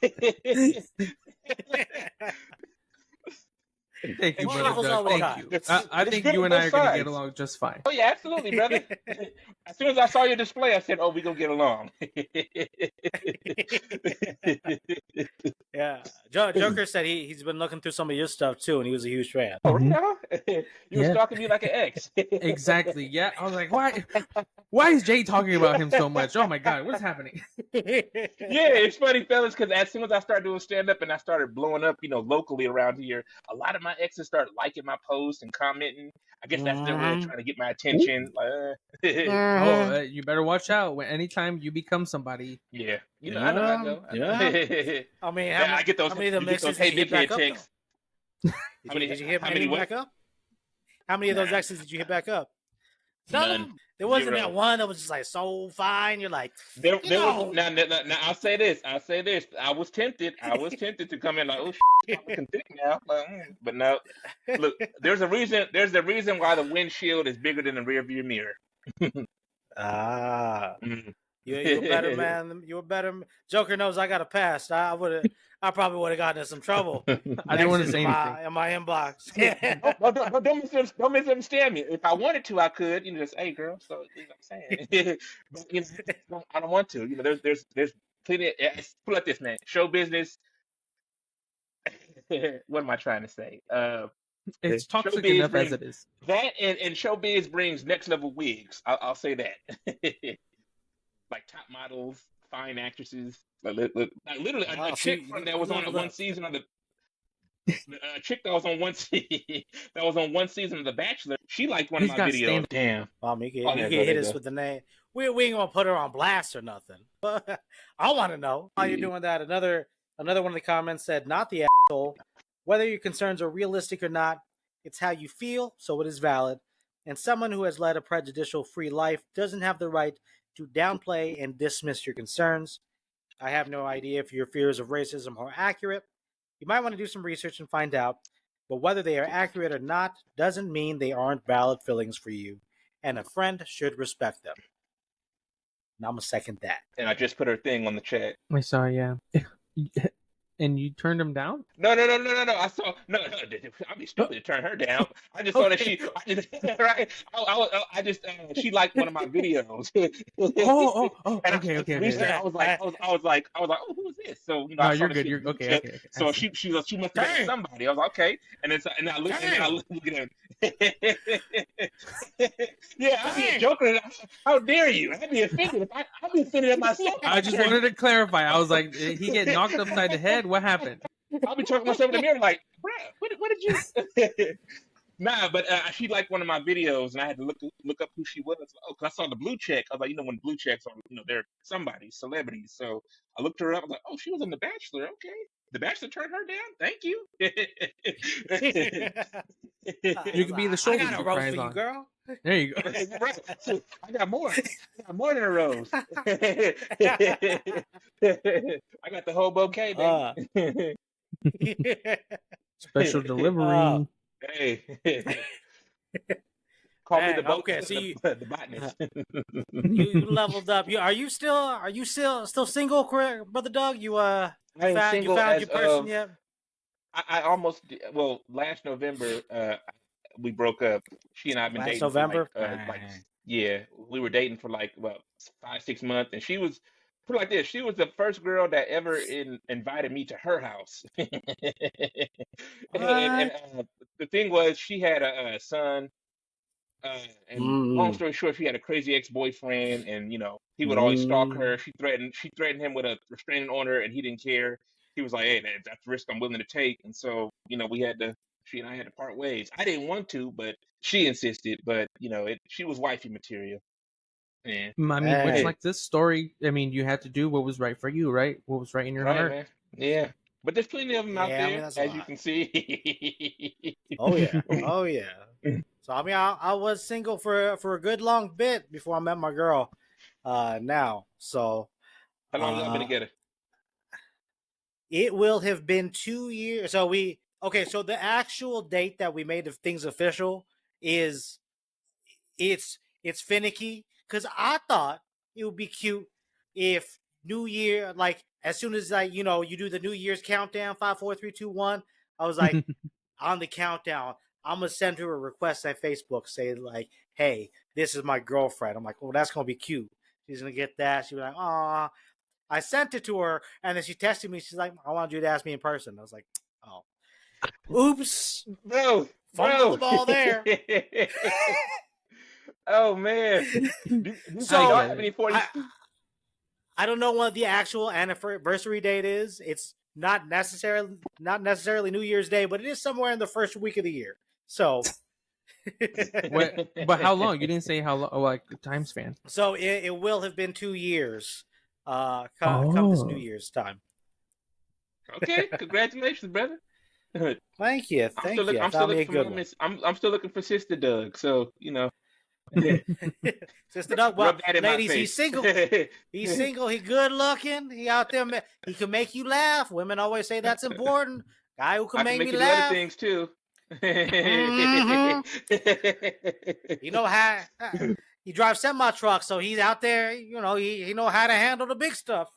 Thank you, Well, brother Doug. Thank you. I think you and I are going to get along just fine. Oh, yeah, absolutely, brother. As soon as I saw your display, I said, oh, we're going to get along. Yeah. Joker said he's been looking through some of your stuff, too, and he was a huge fan. Oh, really? You were stalking me like an ex. Exactly. Yeah. I was like, why is Jay talking about him so much? Oh, my God. What's happening? Yeah, it's funny, fellas, because as soon as I started doing stand-up and I started blowing up, locally around here, a lot of my exes started liking my posts and commenting. I guess that's their way of trying to get my attention. You better watch out. Anytime you become somebody. Yeah. I know. Yeah. I mean, I get those. How many of the exes did you hit back up? Did you hit any back up? How many of those exes did you hit back up? None. There wasn't that one that was just so fine. You're like, there was, now I'll say this. I was tempted to come in like, oh, I can think now. But no. Look, there's a reason why the windshield is bigger than the rearview mirror. You're a better man. You're a better. Joker knows I got a pass. I probably would have gotten in some trouble. I didn't want to say anything in my inbox. Don't misunderstand me. If I wanted to, I could. Just, hey, girl. So you know what I'm saying. But, I don't want to. There's plenty. Put it like this, man. Show business. What am I trying to say? It's toxic enough as it is. That and showbiz brings next level wigs. I'll say that. Like top models, fine actresses, literally a chick that was on one season of a chick that was on one one season of The Bachelor. She liked one of my videos. Damn, you can hit us with the name. We ain't gonna put her on blast or nothing. But I want to know how you're doing that. Another one of the comments said, "Not the asshole. Whether your concerns are realistic or not, it's how you feel, so it is valid. And someone who has led a prejudicial-free life doesn't have the right to downplay and dismiss your concerns. I have no idea if your fears of racism are accurate. You might want to do some research and find out, but whether they are accurate or not doesn't mean they aren't valid feelings for you, and a friend should respect them." And I'm going to second that. And I just put her thing on the chat. I saw, yeah. And you turned him down? No. I saw I'd be stupid to turn her down. I just saw that she right. She liked one of my videos. And okay. I was like, oh, who is this? So no, you're good. You're okay. So she must have been somebody. I was like, okay, and I look at her. Yeah, I'd be a joker. How dare you? I'd be offended. I'd be offended at myself. I just wanted to clarify. I was like, did he get knocked upside the head? What happened? I'll be talking myself in the mirror like, bruh, what did you? Nah, but she liked one of my videos, and I had to look up who she was. Oh, cause I saw the blue check. I was like, when blue checks are, they're somebody, celebrities. So I looked her up. I was like, oh, she was in The Bachelor. Okay. The Bachelor turned her down. Thank you. You could be the shoulder. I got a rose for you, girl. There you go. Right. I got more. I got more than a rose. I got the whole bouquet, baby. Special delivery. Hey. Call me the boat. Okay, so the botanist. you leveled up. Are you still single, Brother Doug? You found your person yet? I almost last November we broke up. She and I have been dating November. We were dating for 5-6 months, and she was put it like this. She was the first girl that ever invited me to her house. and the thing was, she had a son. And long story short, she had a crazy ex-boyfriend, and he would always stalk her. She threatened him with a restraining order, and he didn't care. He was like, "Hey, that's the risk I'm willing to take." And so, she and I had to part ways. I didn't want to, but she insisted. But she was wifey material. Yeah. I mean, much like this story, I mean, you had to do what was right for you, right? What was right in your heart. Man. Yeah. But there's plenty of them out there, as you can see. Oh yeah. So I mean, I was single for a good long bit before I met my girl. Now, so how long y'all been together? It will have been 2 years. So so the actual date that we made of things official is it's finicky, because I thought it would be cute if New Year, like as soon as you do the New Year's countdown, 5, 4, 3, 2, 1. I was like, on the countdown, I'm gonna send her a request at Facebook, say like, "Hey, this is my girlfriend." I'm like, "Well, that's gonna be cute." She's gonna get that. She'll be like, "Aw." I sent it to her, and then she texted me. She's like, "I want you to ask me in person." I was like, "Oh, oops, fumbled the ball there." Oh man! I don't know what the actual anniversary date is. It's not necessarily New Year's Day, but it is somewhere in the first week of the year. So, but how long? You didn't say how long, like the time span. So it will have been 2 years. Come this New Year's time. Okay, congratulations, brother. Thank you. I'm still looking for Sister Doug. So Sister Doug, well, ladies, he's single. He's single. He good looking. He out there. He can make you laugh. Women always say that's important. Guy who can make me laugh. Other things too. Mm-hmm. You know how he drives semi trucks, so he's out there. He know how to handle the big stuff.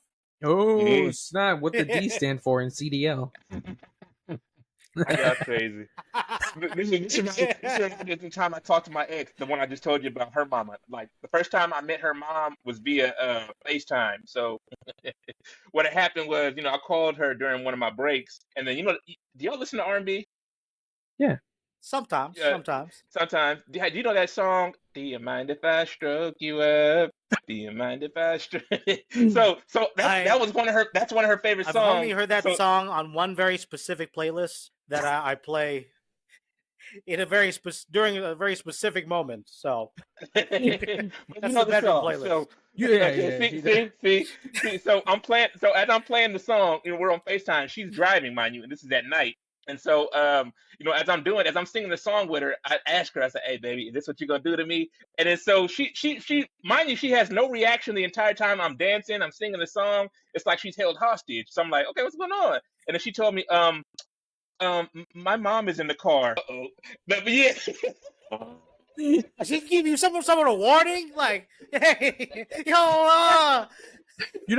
Oh, snap! What the D stand for in CDL? That's crazy. This is the time I talked to my ex, the one I just told you about, her mama. Like the first time I met her mom was via FaceTime. So what had happened was, I called her during one of my breaks, and then do y'all listen to R&B? Yeah. Sometimes. Do you know that song? Do you mind if I stroke you up? Do you mind if I stroke? So that was one of her. That's one of her favorite songs. I've only heard that song on one very specific playlist that I play in during a very specific moment. So that's the bedroom playlist. So, See. So I'm playing. So as I'm playing the song, we're on FaceTime. She's driving, mind you, and this is at night. And so, as I'm singing the song with her, I ask her, I said, "Hey, baby, is this what you're gonna do to me?" And then so she, mind you, she has no reaction the entire time I'm dancing, I'm singing the song. It's like she's held hostage. So I'm like, "Okay, what's going on?" And then she told me, my mom is in the car. Uh-oh. But yeah. She give you some of a warning, like, "Hey, yo,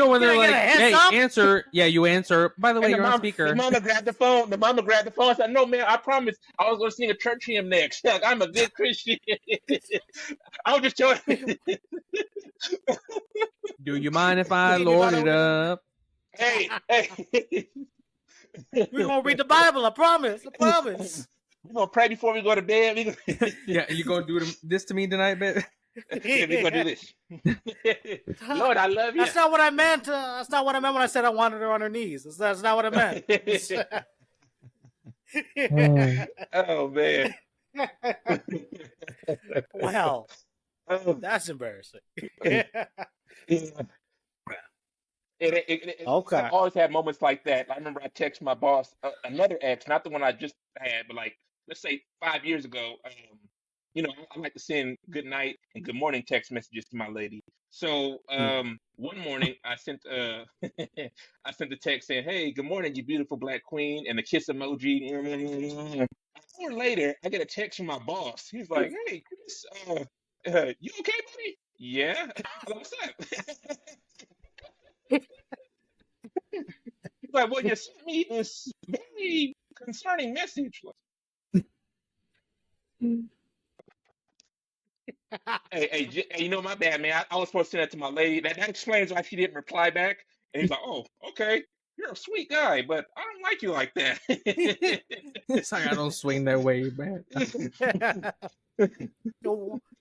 when they're like, "Hey, answer." Yeah, you answer. By the way, you're on speaker. The mama grabbed the phone. I said, "No, man, I promise I was going to sing a church hymn next. Like, I'm a good Christian." I was just telling you. Do you mind if I load it up? Hey. We're going to read the Bible. I promise. We're going to pray before we go to bed. Yeah, you going to do this to me tonight, baby? Yeah, we're going to do this. Lord, I love you. That's not what I meant. That's not what I meant when I said I wanted her on her knees. That's not what I meant. Oh, man. Well, that's embarrassing. Okay. I've always had moments like that. I remember I text my boss, another ex, not the one I just had, but like let's say 5 years ago. I like to send good night and good morning text messages to my lady. So one morning I sent I sent a text saying, "Hey, good morning, you beautiful black queen," and the kiss emoji. An hour later, I get a text from my boss. He's like, "Hey, Chris, you okay, buddy?" Yeah. I'm like, "What's up?" He's like, "Well, you sent me this very concerning message." Hey, my bad, man. I was supposed to send that to my lady. That explains why she didn't reply back. And he's like, "Oh, okay. You're a sweet guy, but I don't like you like that." It's like I don't swing that way, man.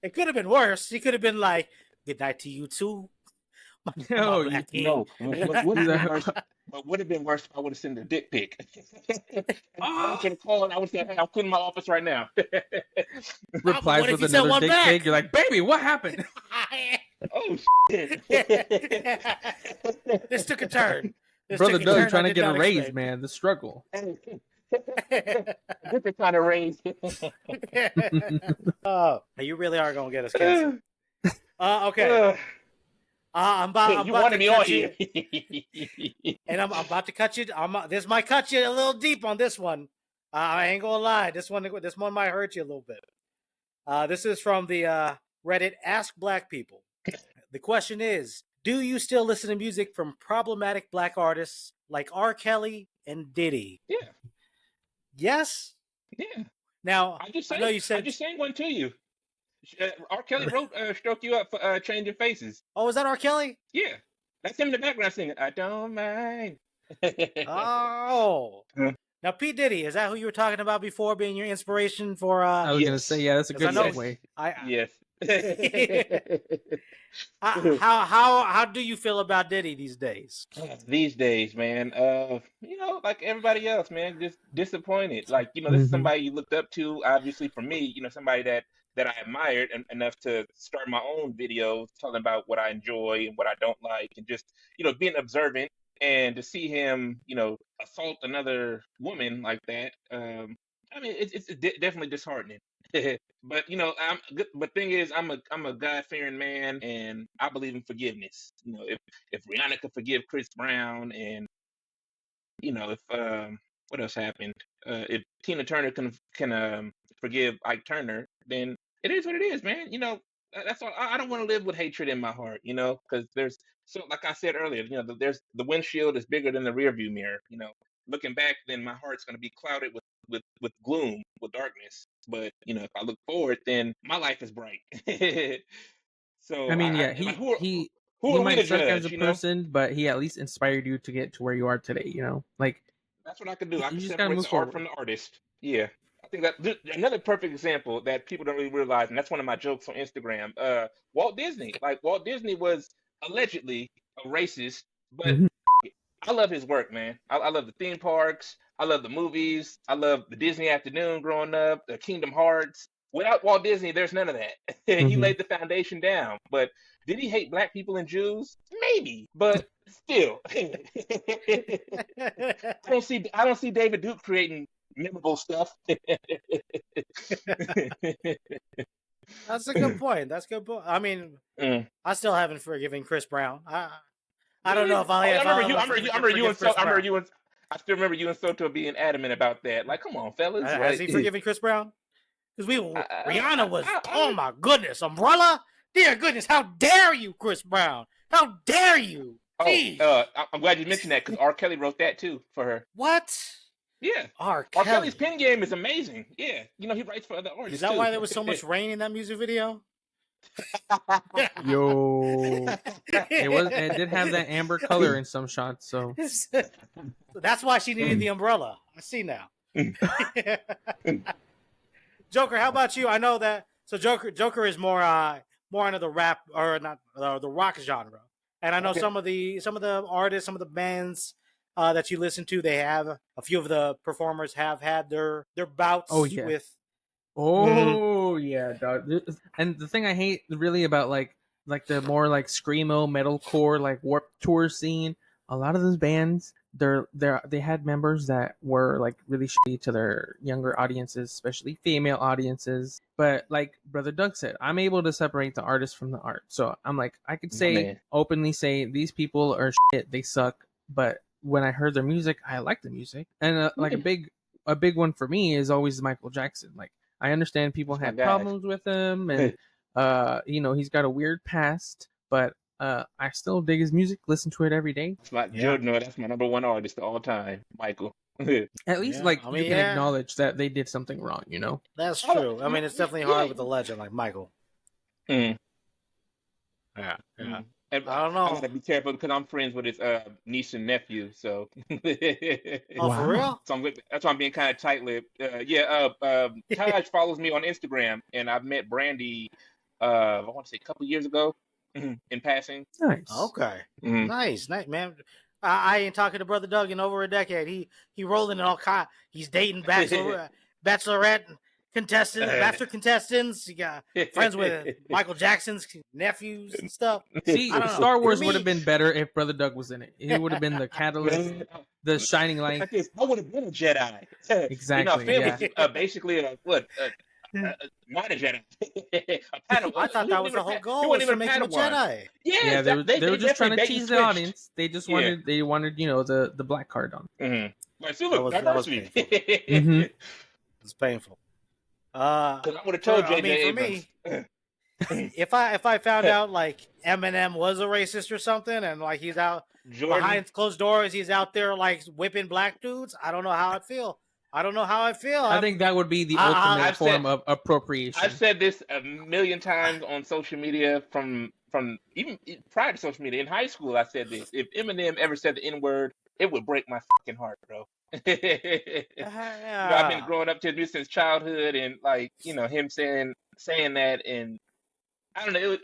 It could have been worse. He could have been like, "Good night to you too." Yo, My black king. No, what would have been worse? What would have been worse if I would have sent a dick pic? I should have called. I would say, "Hey, I'm cleaning my office right now." replies What if with he sent another one dick back? pic. You're like, baby, what happened? Oh shit! This took a turn. Brother Doug trying to get a raise, man. The struggle. Different kind of raise. Oh, you really are gonna get us canceled. Okay. I'm about You wanted to me cut on you, here. and I'm about to cut you. This might cut you a little deep on this one. I ain't gonna lie. This one might hurt you a little bit. This is from the Reddit Ask Black People. The question is, do you still listen to music from problematic black artists like R. Kelly and Diddy? Yeah. Yes? Yeah. Now, I know you I said... just sang one to you. R. Kelly wrote "Stroke You Up" for Changing Faces. Oh, is that R. Kelly? Yeah. That's him in the background singing, "I don't mind." Oh. Now, P. Diddy, is that who you were talking about before being your inspiration for... I was going to say, yeah, that's a good segue. Yes. How do you feel about Diddy these days? These days, man, like everybody else, man, just disappointed. Like, this is somebody you looked up to, obviously for me, somebody that I admired enough to start my own videos talking about what I enjoy and what I don't like, and just, being observant. And to see him, assault another woman like that, it's definitely disheartening. But I'm good. But thing is, I'm a God fearing man, and I believe in forgiveness. If Rihanna could forgive Chris Brown, and if what else happened? If Tina Turner can forgive Ike Turner, then it is what it is, man. That's all. I don't want to live with hatred in my heart, because there's like I said earlier, there's the windshield is bigger than the rearview mirror. Looking back, then my heart's going to be clouded with gloom, with darkness. But if I look forward, then my life is bright. So I mean, yeah, who he are we to might suck as judge? a person, but he at least inspired you to get to where you are today. Like That's what I can do. I can you just gotta separate move the art forward. from the artist. Yeah. I think that another perfect example that people don't really realize, and that's one of my jokes on Instagram. Walt Disney. Like, Walt Disney was allegedly a racist, but Mhm. I love his work, man. I love the theme parks. I love the movies. I love the Disney afternoon growing up, the Kingdom Hearts. Without Walt Disney, there's none of that. He laid the foundation down. But did he hate black people and Jews? Maybe, but still. I don't see David Duke creating memorable stuff. That's a good point. That's a good point. I mean, I still haven't forgiven Chris Brown. I don't know if I'll. I still remember you and Soto being adamant about that. Like, come on, fellas. Has he forgiven Chris Brown? Because Rihanna was. Oh my goodness, Umbrella. Dear goodness, how dare you, Chris Brown? How dare you? I'm glad you mentioned that because R. Kelly wrote that too for her. What? Yeah. R. Kelly's pen game is amazing. Yeah. He writes for other artists. Is that why there was so much rain in that music video? Yo, it did have that amber color in some shots, so that's why she needed the umbrella. I see now. Joker, how about you? I know that. So Joker is more into the rap or not the rock genre, and I know some of the artists, some of the bands that you listen to, they have a few of the performers have had their bouts with. Oh yeah, dog. And the thing I hate really about like the more like screamo metalcore like Warped Tour scene, a lot of those bands, they had members that were like really shitty to their younger audiences, especially female audiences. But like Brother Doug said, I'm able to separate the artist from the art. So I'm like, I could openly say these people are shit, they suck. But when I heard their music, I like the music. And like a big one for me is always Michael Jackson. Like I understand people had problems with him, and he's got a weird past, but I still dig his music, listen to it every day. That's my number one artist of all time, Michael. At least you can acknowledge that they did something wrong, That's true. I mean, it's definitely hard with a legend like Michael. Mm. Yeah. And I don't know. I gotta be careful because I'm friends with his niece and nephew. So. For real? So that's why I'm being kind of tight-lipped. Taj follows me on Instagram, and I've met Brandy. I want to say a couple years ago, in passing. Nice. Okay. Nice, man. I ain't talking to Brother Doug in over a decade. He rolling in all kind. He's dating bachelorette contestants, bachelor contestants. He got friends with Michael Jackson's nephews and stuff. See, Star Wars would have been better if Brother Doug was in it. He would have been the catalyst, the shining light. I would have been a Jedi. Exactly. Basically, not a Jedi. I thought that was the whole goal, was to make him a Jedi. Yeah, they were just trying to tease the audience. They just wanted, the black card on. That was painful. It's painful. Because I would have told JJ for me, if I found out like Eminem was a racist or something, and like he's out behind closed doors, he's out there like whipping black dudes, I don't know how I'd feel. I think that would be the ultimate form of appropriation. I've said this a million times on social media from even prior to social media. In high school, I said this. If Eminem ever said the N-word, it would break my fucking heart, bro. I've been growing up to this since childhood, and like him saying that, and I don't know.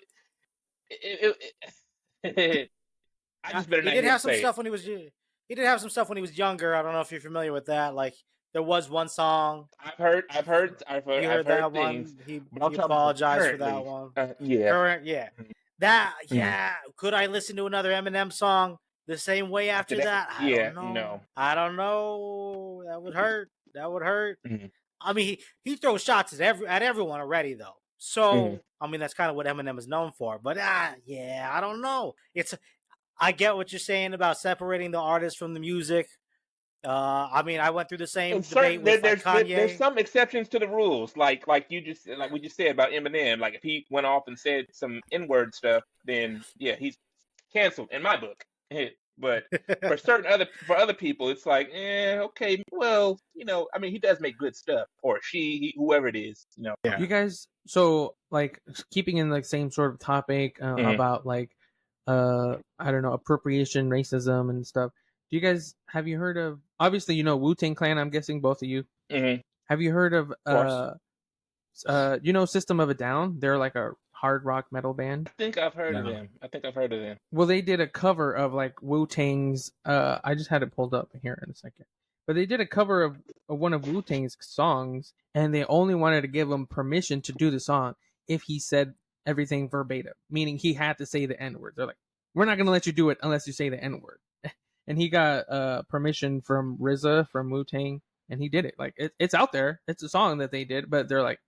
I just better not. He did have some stuff when he was. He did have some stuff when he was younger. I don't know if you're familiar with that. Like there was one song. I've heard that things, one. He apologized for that one. Yeah. Could I listen to another Eminem song the same way after that? I don't know. No. I don't know. That would hurt. Mm-hmm. I mean, he throws shots at everyone already, though. So, I mean, that's kind of what Eminem is known for. But, I don't know. I get what you're saying about separating the artist from the music. I mean, I went through the same debate with Kanye. There's some exceptions to the rules, like we just said about Eminem. Like if he went off and said some N-word stuff, then he's canceled in my book. But for other people, it's like, okay, well, I mean, he does make good stuff, or whoever it is, You guys, so like keeping in the same sort of topic about like, I don't know, appropriation, racism, and stuff. Have you heard of? Obviously, Wu-Tang Clan. I'm guessing both of you. Mm-hmm. Have you heard of? System of a Down? They're like a hard rock metal band. I think I've heard of them. Well, they did a cover of like Wu-Tang's. I just had it pulled up here in a second. But they did a cover of one of Wu-Tang's songs, and they only wanted to give him permission to do the song if he said everything verbatim, meaning he had to say the N-word. They're like, we're not going to let you do it unless you say the N-word. And he got permission from RZA from Wu-Tang, and he did it. Like it's out there. It's a song that they did, but they're like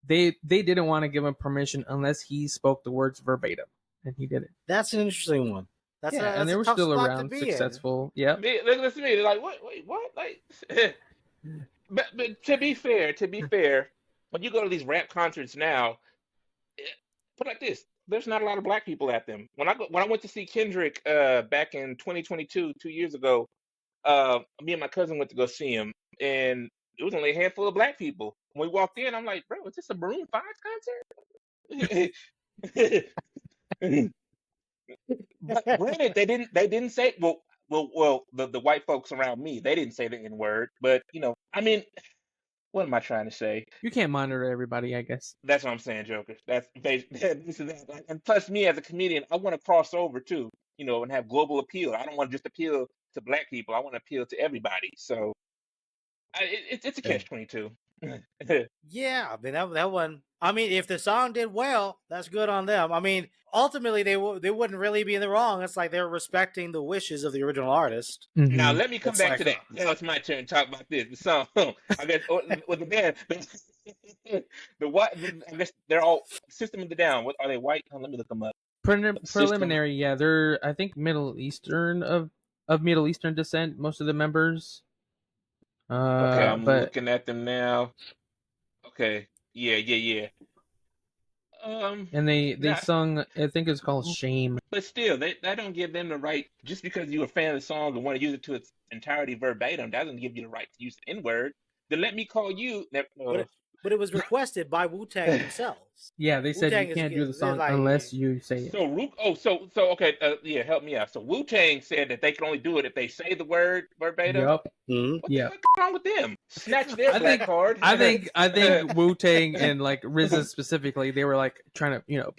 they didn't want to give him permission unless he spoke the words verbatim, and he did it. That's an interesting one. And they were still around, successful. Yeah. Listen to me. Like wait, what? Like, but to be fair, when you go to these rap concerts now, put it like this. There's not a lot of black people at them. When I went to see Kendrick back in 2022, 2 years ago, me and my cousin went to go see him, and it was only a handful of black people. When we walked in, I'm like, bro, is this a Maroon 5 concert? But granted, they didn't say well the white folks around me, they didn't say the N-word, but I mean, what am I trying to say? You can't monitor everybody, I guess. That's what I'm saying, Joker. That's that. And plus, me as a comedian, I want to cross over too, and have global appeal. I don't want to just appeal to black people. I want to appeal to everybody. So, it's a catch-22. Yeah, I mean that one. I mean, if the song did well, that's good on them. I mean, ultimately they wouldn't really be in the wrong. It's like they're respecting the wishes of the original artist. Now Mm-hmm. let me come It's back to like, that. Now it's my turn to talk about this. The song, I guess, with the band, the what? I guess they're all System of the Down. What are they? White? Oh, let me look them up. System. Preliminary, yeah, they're I think Middle Eastern of Middle Eastern descent. Most of the members, Okay, I'm but looking at them now. Okay, yeah, yeah, yeah. and they Nah, sung. I think it's called Shame. but still, that don't give them the right. Just because you're a fan of the song and want to use it to its entirety verbatim, doesn't give you the right to use the N word. Then let me call you. but it was requested by Wu Tang themselves. Yeah, they Wu said you Tang is can't do the they're song like, unless you say it. So Rook, so okay, yeah, help me out. So Wu Tang said that they can only do it if they say the word verbatim. Yup. mhm. What the Yeah. fuck is wrong with them? Snatch their I black think card. I think Wu Tang and like RZA specifically, they were like trying to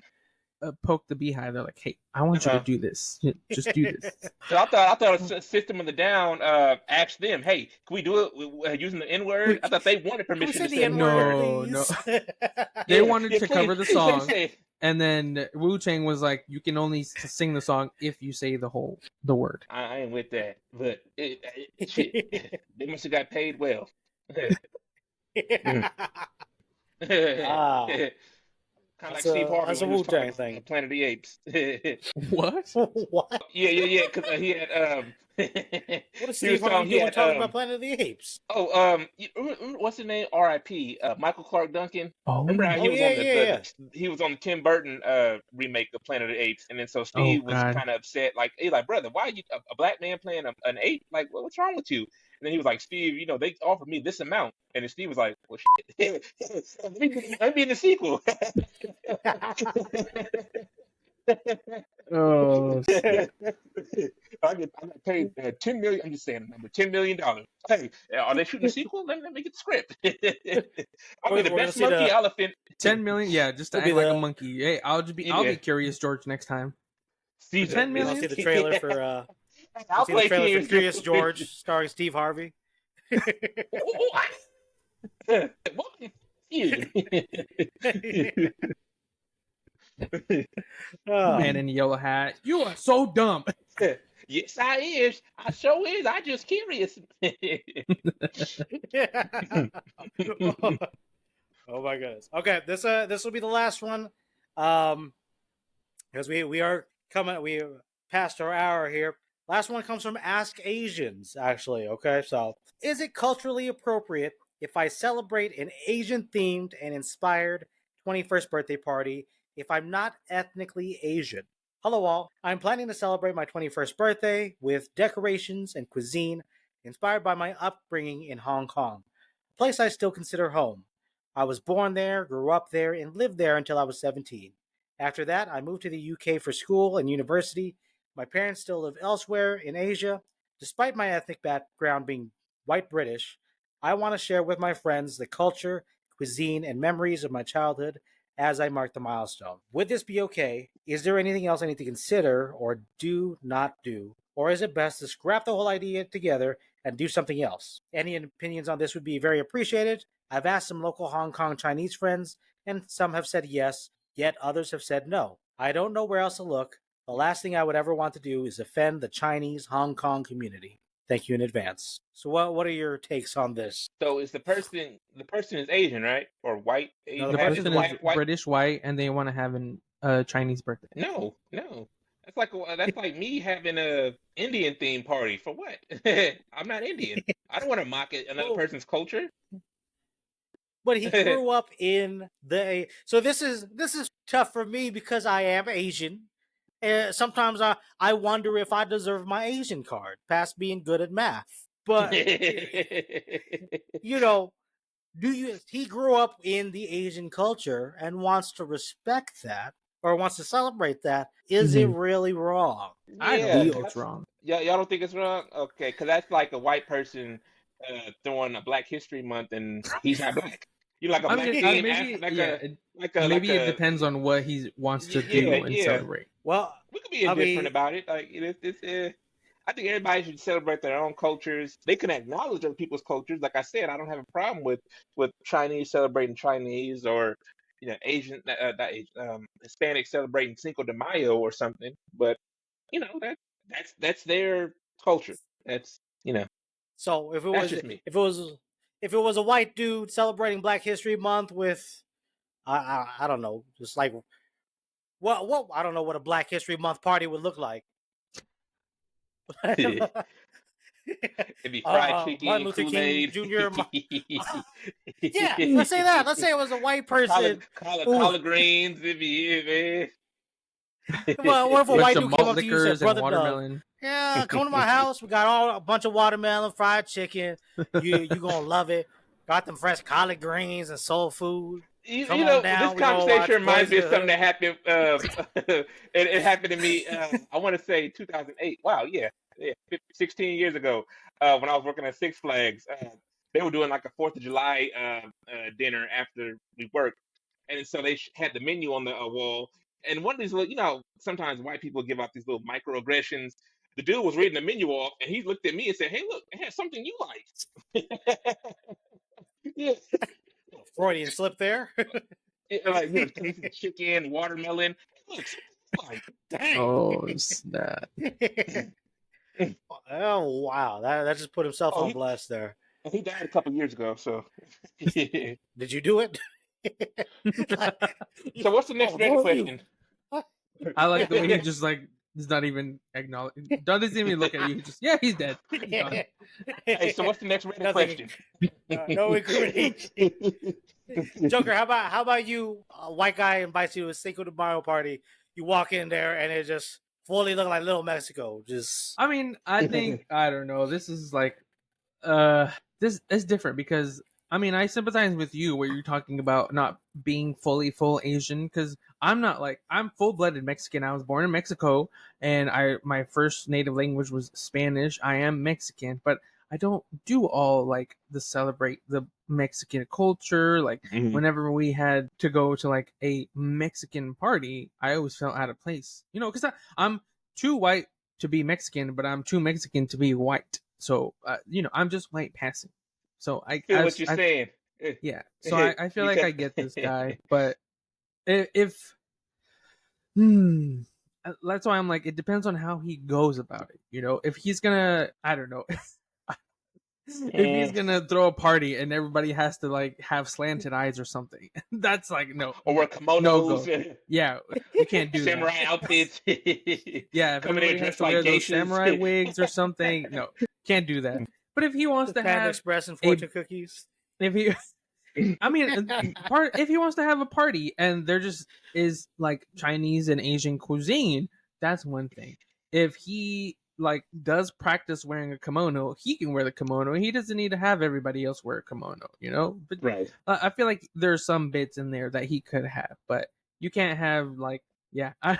poke the beehive. They're like, hey, I want you to Uh-huh. do this. Just do this. So I thought System of the Down asked them, hey, can we do it using the N word? I thought they wanted Can we permission say to the say the N N word, word. No. please? They Yeah, wanted yeah, to please, cover the please let me song, say. and then Wu Tang was like, you can only sing the song if you say the word. I ain't with that, but shit, they must have got paid well. Ah, Kind of like Steve Harvey that's when a he was Wu talking Tang about thing. Planet of the Apes. What? What? Yeah, yeah, yeah. Because he had What is he was Steve Harvey talking. He doing had talking about Planet of the Apes? what's his name? R.I.P. Michael Clark Duncan. Remember how Oh, he Oh was yeah, on yeah, yeah. he was on the Tim Burton remake of Planet of the Apes, and then so oh Steve was God. kind of upset, like, hey, like, brother, why are you a black man playing an ape? Like, what's wrong with you? And then he was like, Steve, they offered me this amount, and then Steve was like, well, shit, let me be in the sequel. Oh shit. I get paid 10 million. I'm just saying the number, $10 million. Hey, are they shooting a sequel? Let me get the script. I'll be We're the gonna best see monkey the. elephant. 10 million, yeah, just to It'll be act like a the. monkey. Hey, I'll Yeah, be curious George next time. For Caesar. 10 million? I'll see the trailer for. We'll I'll see the play trailer for Curious Curious George. George, starring Steve Harvey. Welcome, Caesar. Man Ah. in a yellow hat. You are so dumb. Yes, I is. I sure is. I just curious. Oh my goodness. Okay, this will be the last one. Um, because we are coming we passed our hour here. Last one comes from Ask Asians, actually. Okay, so is it culturally appropriate if I celebrate an Asian themed and inspired 21st birthday party if I'm not ethnically Asian? Hello, all. I'm planning to celebrate my 21st birthday with decorations and cuisine inspired by my upbringing in Hong Kong, a place I still consider home. I was born there, grew up there, and lived there until I was 17. After that, I moved to the UK for school and university. My parents still live elsewhere in Asia. Despite my ethnic background being white British, I want to share with my friends the culture, cuisine, and memories of my childhood as I mark the milestone. Would this be okay? Is there anything else I need to consider or do not do? Or is it best to scrap the whole idea together and do something else? Any opinions on this would be very appreciated. I've asked some local Hong Kong Chinese friends, and some have said yes, yet others have said no. I don't know where else to look. The last thing I would ever want to do is offend the Chinese Hong Kong community. Thank you in advance. So what are your takes on this? So it's the person is Asian, right? Or white? No, the The Half is person's person is white. white. British white and they want to have a Chinese birthday. No, no. That's like me having a Indian themed party for what? I'm not Indian. I don't want to mock another Well, person's culture. but he grew up in the. So this is tough for me because I am Asian. Sometimes I wonder if I deserve my Asian card, past being good at math. But you know, he grew up in the Asian culture and wants to respect that or wants to celebrate that. Is it Mhm. really wrong? I Do don't Yeah, think you? it's wrong. y'all don't think it's wrong? Okay, because that's like a white person throwing a Black History Month and he's not black. Like a I black mean, thing, maybe like maybe it a depends on what he wants to yeah, do and yeah. celebrate. Well, We could be I indifferent mean, about it. Like it's I think everybody should celebrate their own cultures. They can acknowledge other people's cultures. Like I said, I don't have a problem with Chinese celebrating Chinese, or Asian, not Asian, Hispanic celebrating Cinco de Mayo or something. But that's their culture. That's So if it that's was just me. if it was a white dude celebrating Black History Month with I don't know, just like what I don't know what a Black History Month party would look like. It'd be fried Martin chicken, Luther King Kool-Aid. Jr. Yeah, let's say that. Let's say it was a white person. Collard greens. It'd be man. Well, what if a Bunch white of dude came malt up to you and said, liquors and "Brother Doug, watermelon. yeah, come to my house. We got a bunch of watermelon, fried chicken. You gonna love it. Got them fresh collard greens and soul food. Come on down. This conversation reminds me of something that. that happened. It happened to me. I want to say 2008. Wow, yeah, 16 years ago. When I was working at Six Flags, they were doing like a Fourth of July dinner after we worked, and so they had the menu on the wall. And one of these little, sometimes white people give out these little microaggressions. The dude was reading the menu off, and he looked at me and said, "Hey, look, it has something you like." Yeah. Freudian slip there. Like chicken, watermelon. It looks like dang. Oh snap! Oh wow, that just put himself on he- blast there. He died a couple years ago, so. Did you do it? So what's the next Reddit question? I like the way he just like he's not even acknowledging. Doesn't even look at you. He just he's dead. Hey, so what's the next Reddit question? No incrimination. Joker, how about you? A white guy invites you to a Cinco de Mayo party. You walk in there and it just fully look like Little Mexico. Just I mean, I think I don't know. This is like, this is different because I mean, I sympathize with you where you're talking about not being full Asian because I'm not like I'm full-blooded Mexican. I was born in Mexico and my first native language was Spanish. I am Mexican, but I don't do all like the celebrate the Mexican culture. Like whenever we had to go to like a Mexican party, I always felt out of place. Because I'm too white to be Mexican, but I'm too Mexican to be white. So I'm just white passing. So I feel what you're saying. Yeah. So I feel like I get this guy, but if that's why I'm like, it depends on how he goes about it. If he's gonna, I don't know. If he's gonna throw a party and everybody has to like have slanted eyes or something, that's like no. Or wear kimonos. No, yeah, you can't do samurai that. outfits. Yeah, if Coming everybody in has dressed to like wear those geishas. samurai wigs or something, no, can't do that. But if he wants to Panda have, Express and fortune cookies. if he, I mean, if he wants to have a party and there just is like Chinese and Asian cuisine, that's one thing. If he like does practice wearing a kimono, he can wear the kimono. He doesn't need to have everybody else wear a kimono, But Right. I feel like there's some bits in there that he could have, but you can't have like, yeah, I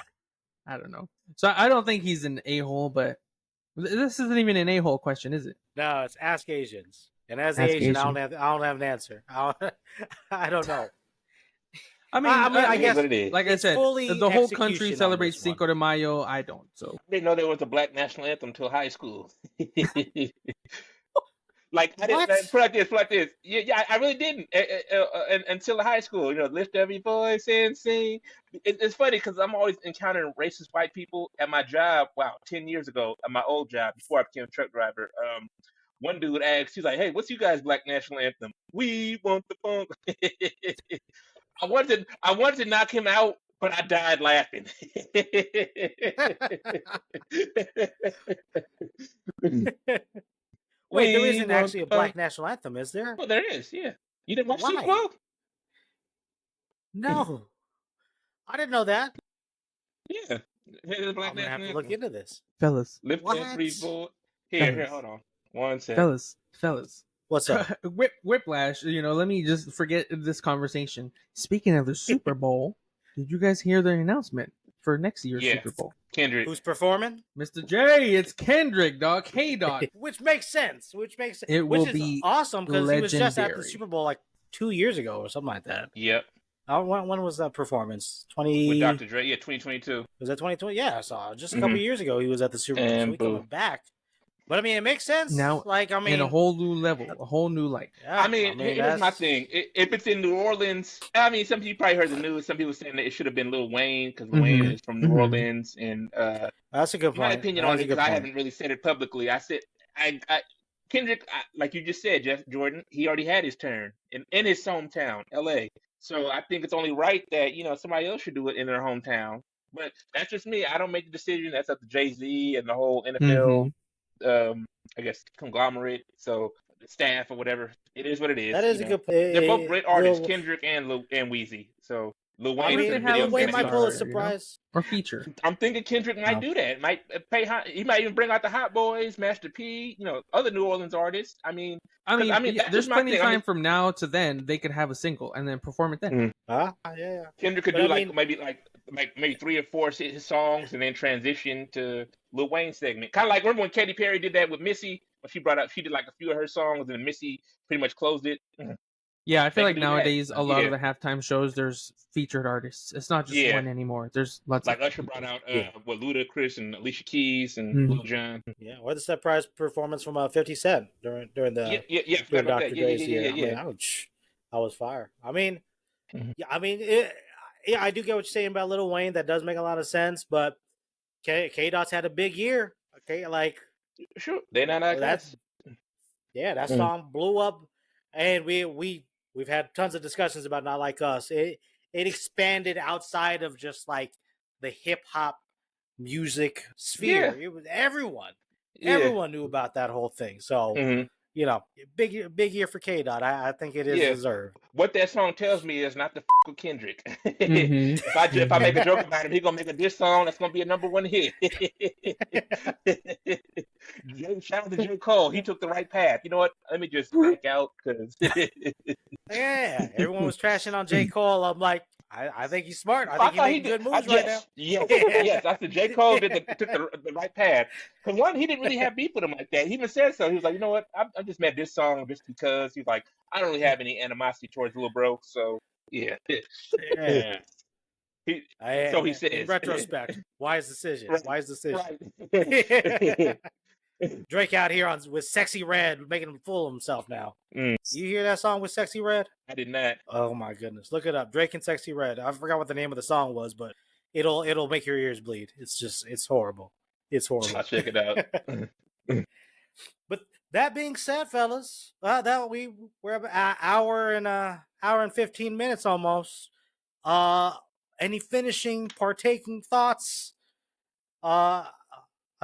don't know. So I don't think he's an a-hole, but this isn't even an a-hole question, is it? No, it's Ask Asians. And as Ask Asian, I Asian. don't have an answer. I don't know. I mean, I guess what it is. like I it's said, fully the whole execution country on celebrates this one. Cinco de Mayo. I don't. So I didn't know there was a black national anthem until high school. Like I didn't What? put like this. Yeah, I really didn't until high school. Lift every voice and sing. It's funny because I'm always encountering racist white people at my job. Wow, 10 years ago at my old job before I became a truck driver. One dude asked, he's like, "Hey, what's you guys' black national anthem?" "We want the funk." I wanted to knock him out, but I died laughing. Wait, there isn't actually a black national anthem, is there? Oh, there is. Yeah, you didn't watch Why? Sequel? No. I didn't know that. Yeah, here's the black I'm going to have to national look anthem. into this. fellas, Lift What? every voice. Here, hold on. One second. fellas. What's up? Whiplash. Let me just forget this conversation. Speaking of the Super Bowl, did you guys hear the announcement for next year's Yeah. Super Bowl? Kendrick. Who's performing? Mr. J, it's Kendrick, dog. Hey, dog. Which makes sense. Which It will is be awesome because he was just at the legendary. Super Bowl like 2 years ago or something like that. Yep. When was that performance? with 20 Dr. Dre. Yeah, 2022. Was that 2020? Yeah, I saw just a couple years ago he was at the Super Bowl, so And he coming boom. back. But I mean, it makes sense. Now, Like, I mean, in a whole new level, a whole new light. yeah, I mean, here's my thing. If it's in New Orleans, I mean, some people probably heard the news. Some people saying that it should have been Lil Wayne because Lil Wayne is from New Orleans. And That's a good my point. opinion That on is it, a good because I point. haven't really said it publicly. I said, Kendrick, like you just said, Jeff Jordan, he already had his turn in his hometown, L.A. So I think it's only right that somebody else should do it in their hometown. But that's just me. I don't make the decision. That's up to Jay-Z and the whole NFL, I guess, conglomerate. So the staff or whatever. It is what it is. That is a good point. They're both great artists, Kendrick and Weezy. So Lil I Wayne mean, for the they have video Lil Wayne is gonna might do pull a it. surprise. Or feature. I'm thinking Kendrick might do that. Might pay. He might even bring out the Hot Boys, Master P. Other New Orleans artists. I mean, yeah, that's there's just my plenty of thing. time from now to then. They could have a single and then perform it then. Yeah. Kendrick could But do maybe 3 or 4 his songs and then transition to Lil Wayne segment. Kind of like, remember when Katy Perry did that with Missy? When she did like a few of her songs and Missy pretty much closed it. Yeah, I feel They like could do that. nowadays a lot Yeah. of the halftime shows there's featured artists. It's not just Yeah. one anymore. There's lots Like of Usher brought out with Ludacris and Alicia Keys and Lil Jon. Yeah, or the surprise performance from 50 Cent during the Yeah. during Forgot about Dr. that. Dre's year. Yeah. I mean, I was fire. I mean, Mhm. yeah, I mean, yeah, I do get what you're saying about Lil Wayne. That does make a lot of sense. But K Dot's had a big year. Okay, like Sure. They're not like that's us. that song blew up, and we've had tons of discussions about Not Like Us. It expanded outside of just like the hip hop music sphere. Yeah. It was everyone. Yeah. Everyone knew about that whole thing. So Mhm. big year for K Dot. I think it is deserved. What that song tells me is not to f with Kendrick. If I make a joke about him, he's gonna make a diss song that's gonna be a #1 hit. Shout out to J. Cole. He took the right path. You know what? Let me just back out because Yeah, everyone was trashing on J. Cole. I'm like, I think he's smart. I I think he's thought making good moves yes, right now. yes. I said J. Cole took the right path. Because one, he didn't really have beef with him like that. He even said so. He was like, you know what? I just made this song just because. He's like, I don't really have any animosity towards Lil Bro. So yeah. Yeah. So he says. In retrospect, wise decision. Right. Wise decision. Right. Drake out here with Sexy Red, making him fool himself now. You hear that song with Sexy Red? I did not. Oh my goodness. Look it up. Drake and Sexy Red. I forgot what the name of the song was, but it'll make your ears bleed. It's horrible. It's horrible. I'll check it out. But that being said, fellas, we're about an hour and 15 minutes almost. Any finishing partaking thoughts?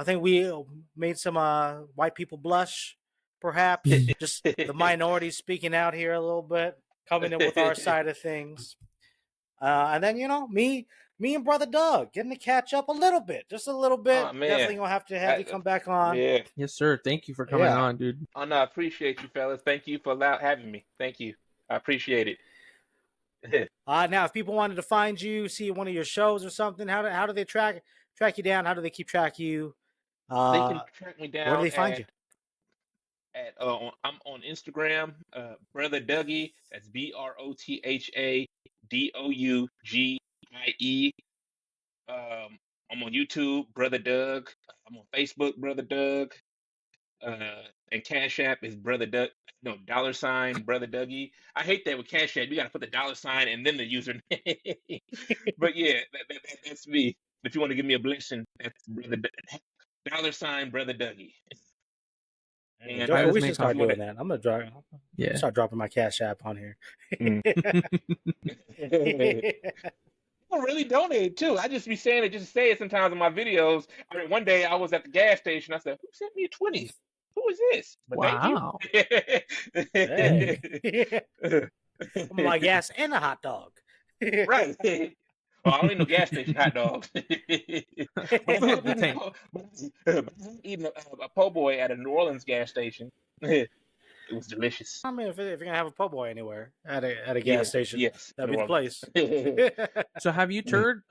I think we made some white people blush, perhaps. Just the minorities speaking out here a little bit, coming in with our side of things. And then, me and Brother Doug getting to catch up a little bit, just a little bit. Oh, man. Definitely going to have you come back on. Yeah. Yes, sir. Thank you for coming on, dude. Oh, no, I appreciate you, fellas. Thank you for having me. Thank you. I appreciate it. Now, if people wanted to find you, see one of your shows or something, how do they track you down? How do they keep track of you? They can track me down. Where do they find you? I'm on Instagram, Brotha Dougie. That's BROTHA DOUGIE. I'm on YouTube, Brotha Doug. I'm on Facebook, Brotha Doug. And Cash App is Brother Doug. No, $ Brother Dougie. I hate that with Cash App. You got to put the $ and then the username. But yeah, that's me. If you want to give me a blessing, that's Brother $ Brother Dougie. And we should start doing that. I'm gonna start dropping my Cash App on here. People really donate too. I just be saying it just to say it sometimes in my videos. I mean, one day I was at the gas station. I said, "Who sent me a 20? Who is this?" But wow. Thank you. My gas and a hot dog. Right. Oh, I don't need no gas station hot dogs. Eating a po' boy at a New Orleans gas station. It was delicious. I mean, if you're gonna have a po' boy anywhere at a gas station, yes, that'd be the place. So, have you toured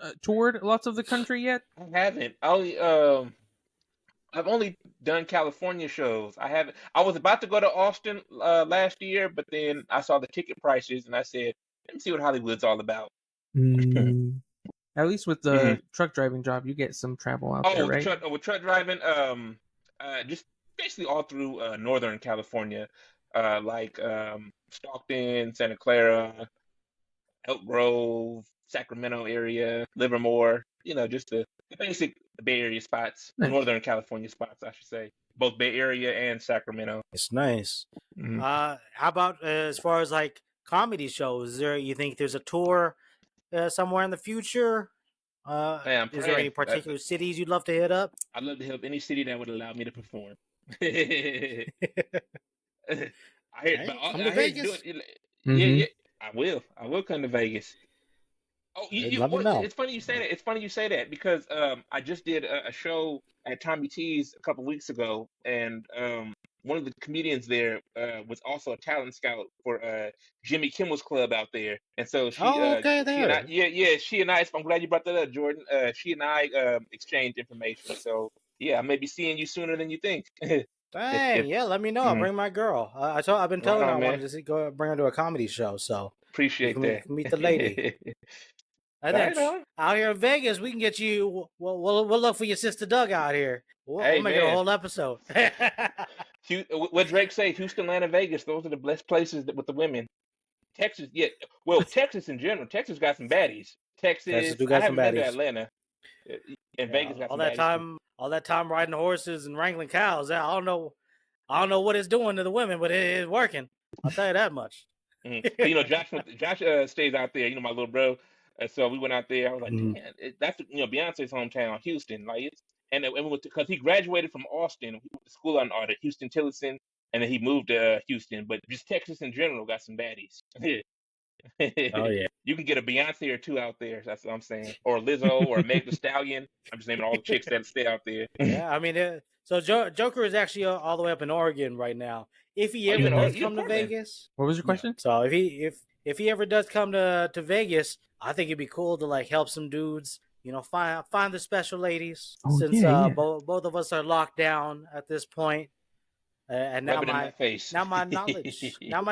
lots of the country yet? I haven't. I've only done California shows. I was about to go to Austin last year, but then I saw the ticket prices and I said, let me see what Hollywood's all about. At least with the truck driving job, you get some travel out there, right? With truck driving, just basically all through Northern California, like Stockton, Santa Clara, Elk Grove, Sacramento area, Livermore. Just the basic Bay Area spots, Nice. Northern California spots, I should say, both Bay Area and Sacramento. It's nice. Mhm. How about as far as like comedy shows? You think there's a tour somewhere in the future? Yeah, I'm Is there any praying. particular cities you'd love to hit up? I'd love to help any city that would allow me to perform. Hey, come to I hear you do Vegas. it. Mhm. Yeah, I will. I will come to Vegas. Oh, Let me know. it's funny you say that. It's funny you say that because I just did a show at Tommy T's a couple weeks ago, and one of the comedians there was also a talent scout for Jimmy Kimmel's Club out there, and so Okay, she and I, there. she and I. I'm glad you brought that up, Jordan. She and I exchanged information, so yeah, I may be seeing you sooner than you think. Dang, If yeah. Let me know. I'll mm, bring my girl. I've been right telling her I on, wanted man. to go bring her to a comedy show, so you Appreciate can that. meet the lady. And then Right on. out here in Vegas, we can get you. We'll look for your sister Doug out here. We'll Hey, make it a man. whole episode. What Drake say? Houston, Atlanta, Vegas. Those are the best places with the women. Texas, yeah. Well, Texas in general. Texas got some baddies. Texas Texas. do I got some haven't been to baddies. Atlanta. And Yeah, Vegas got some baddies too. all that time riding horses and wrangling cows. I don't know what it's doing to the women, but it is working. I'll tell you that much. Josh stays out there. My little bro. So we went out there. I was like, Mhm. damn, that's Beyonce's hometown, Houston. Like and we went because he graduated from Austin. He went to school on art at Houston Tillotson, and then he moved to Houston. But just Texas in general got some baddies. Oh yeah. You can get a Beyonce or two out there. That's what I'm saying. Or Lizzo or Meg Thee Stallion. I'm just naming all the chicks that stay out there. Yeah, I mean, so Joker is actually all the way up in Oregon right now. If he Oh, ever does you in come to Portland? Vegas, What was your question? so if he ever does come to Vegas, I think it'd be cool to like help some dudes, find the special ladies. Oh, Since yeah. both of us are locked down at this point, and now Rub it in my face. my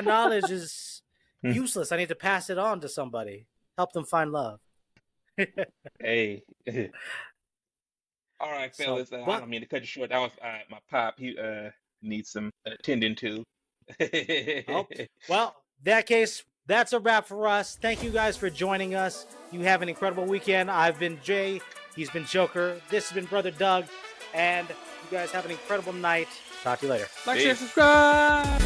knowledge is useless. I need to pass it on to somebody, help them find love. Hey. All right, fellas. I don't mean to cut you short. That was my pop. He needs some attending to. Oh, well, that case, that's a wrap for us. Thank you guys for joining us. You have an incredible weekend. I've been Jay. He's been Joker. This has been Brother Doug. And you guys have an incredible night. Talk to you later. Like, share, subscribe.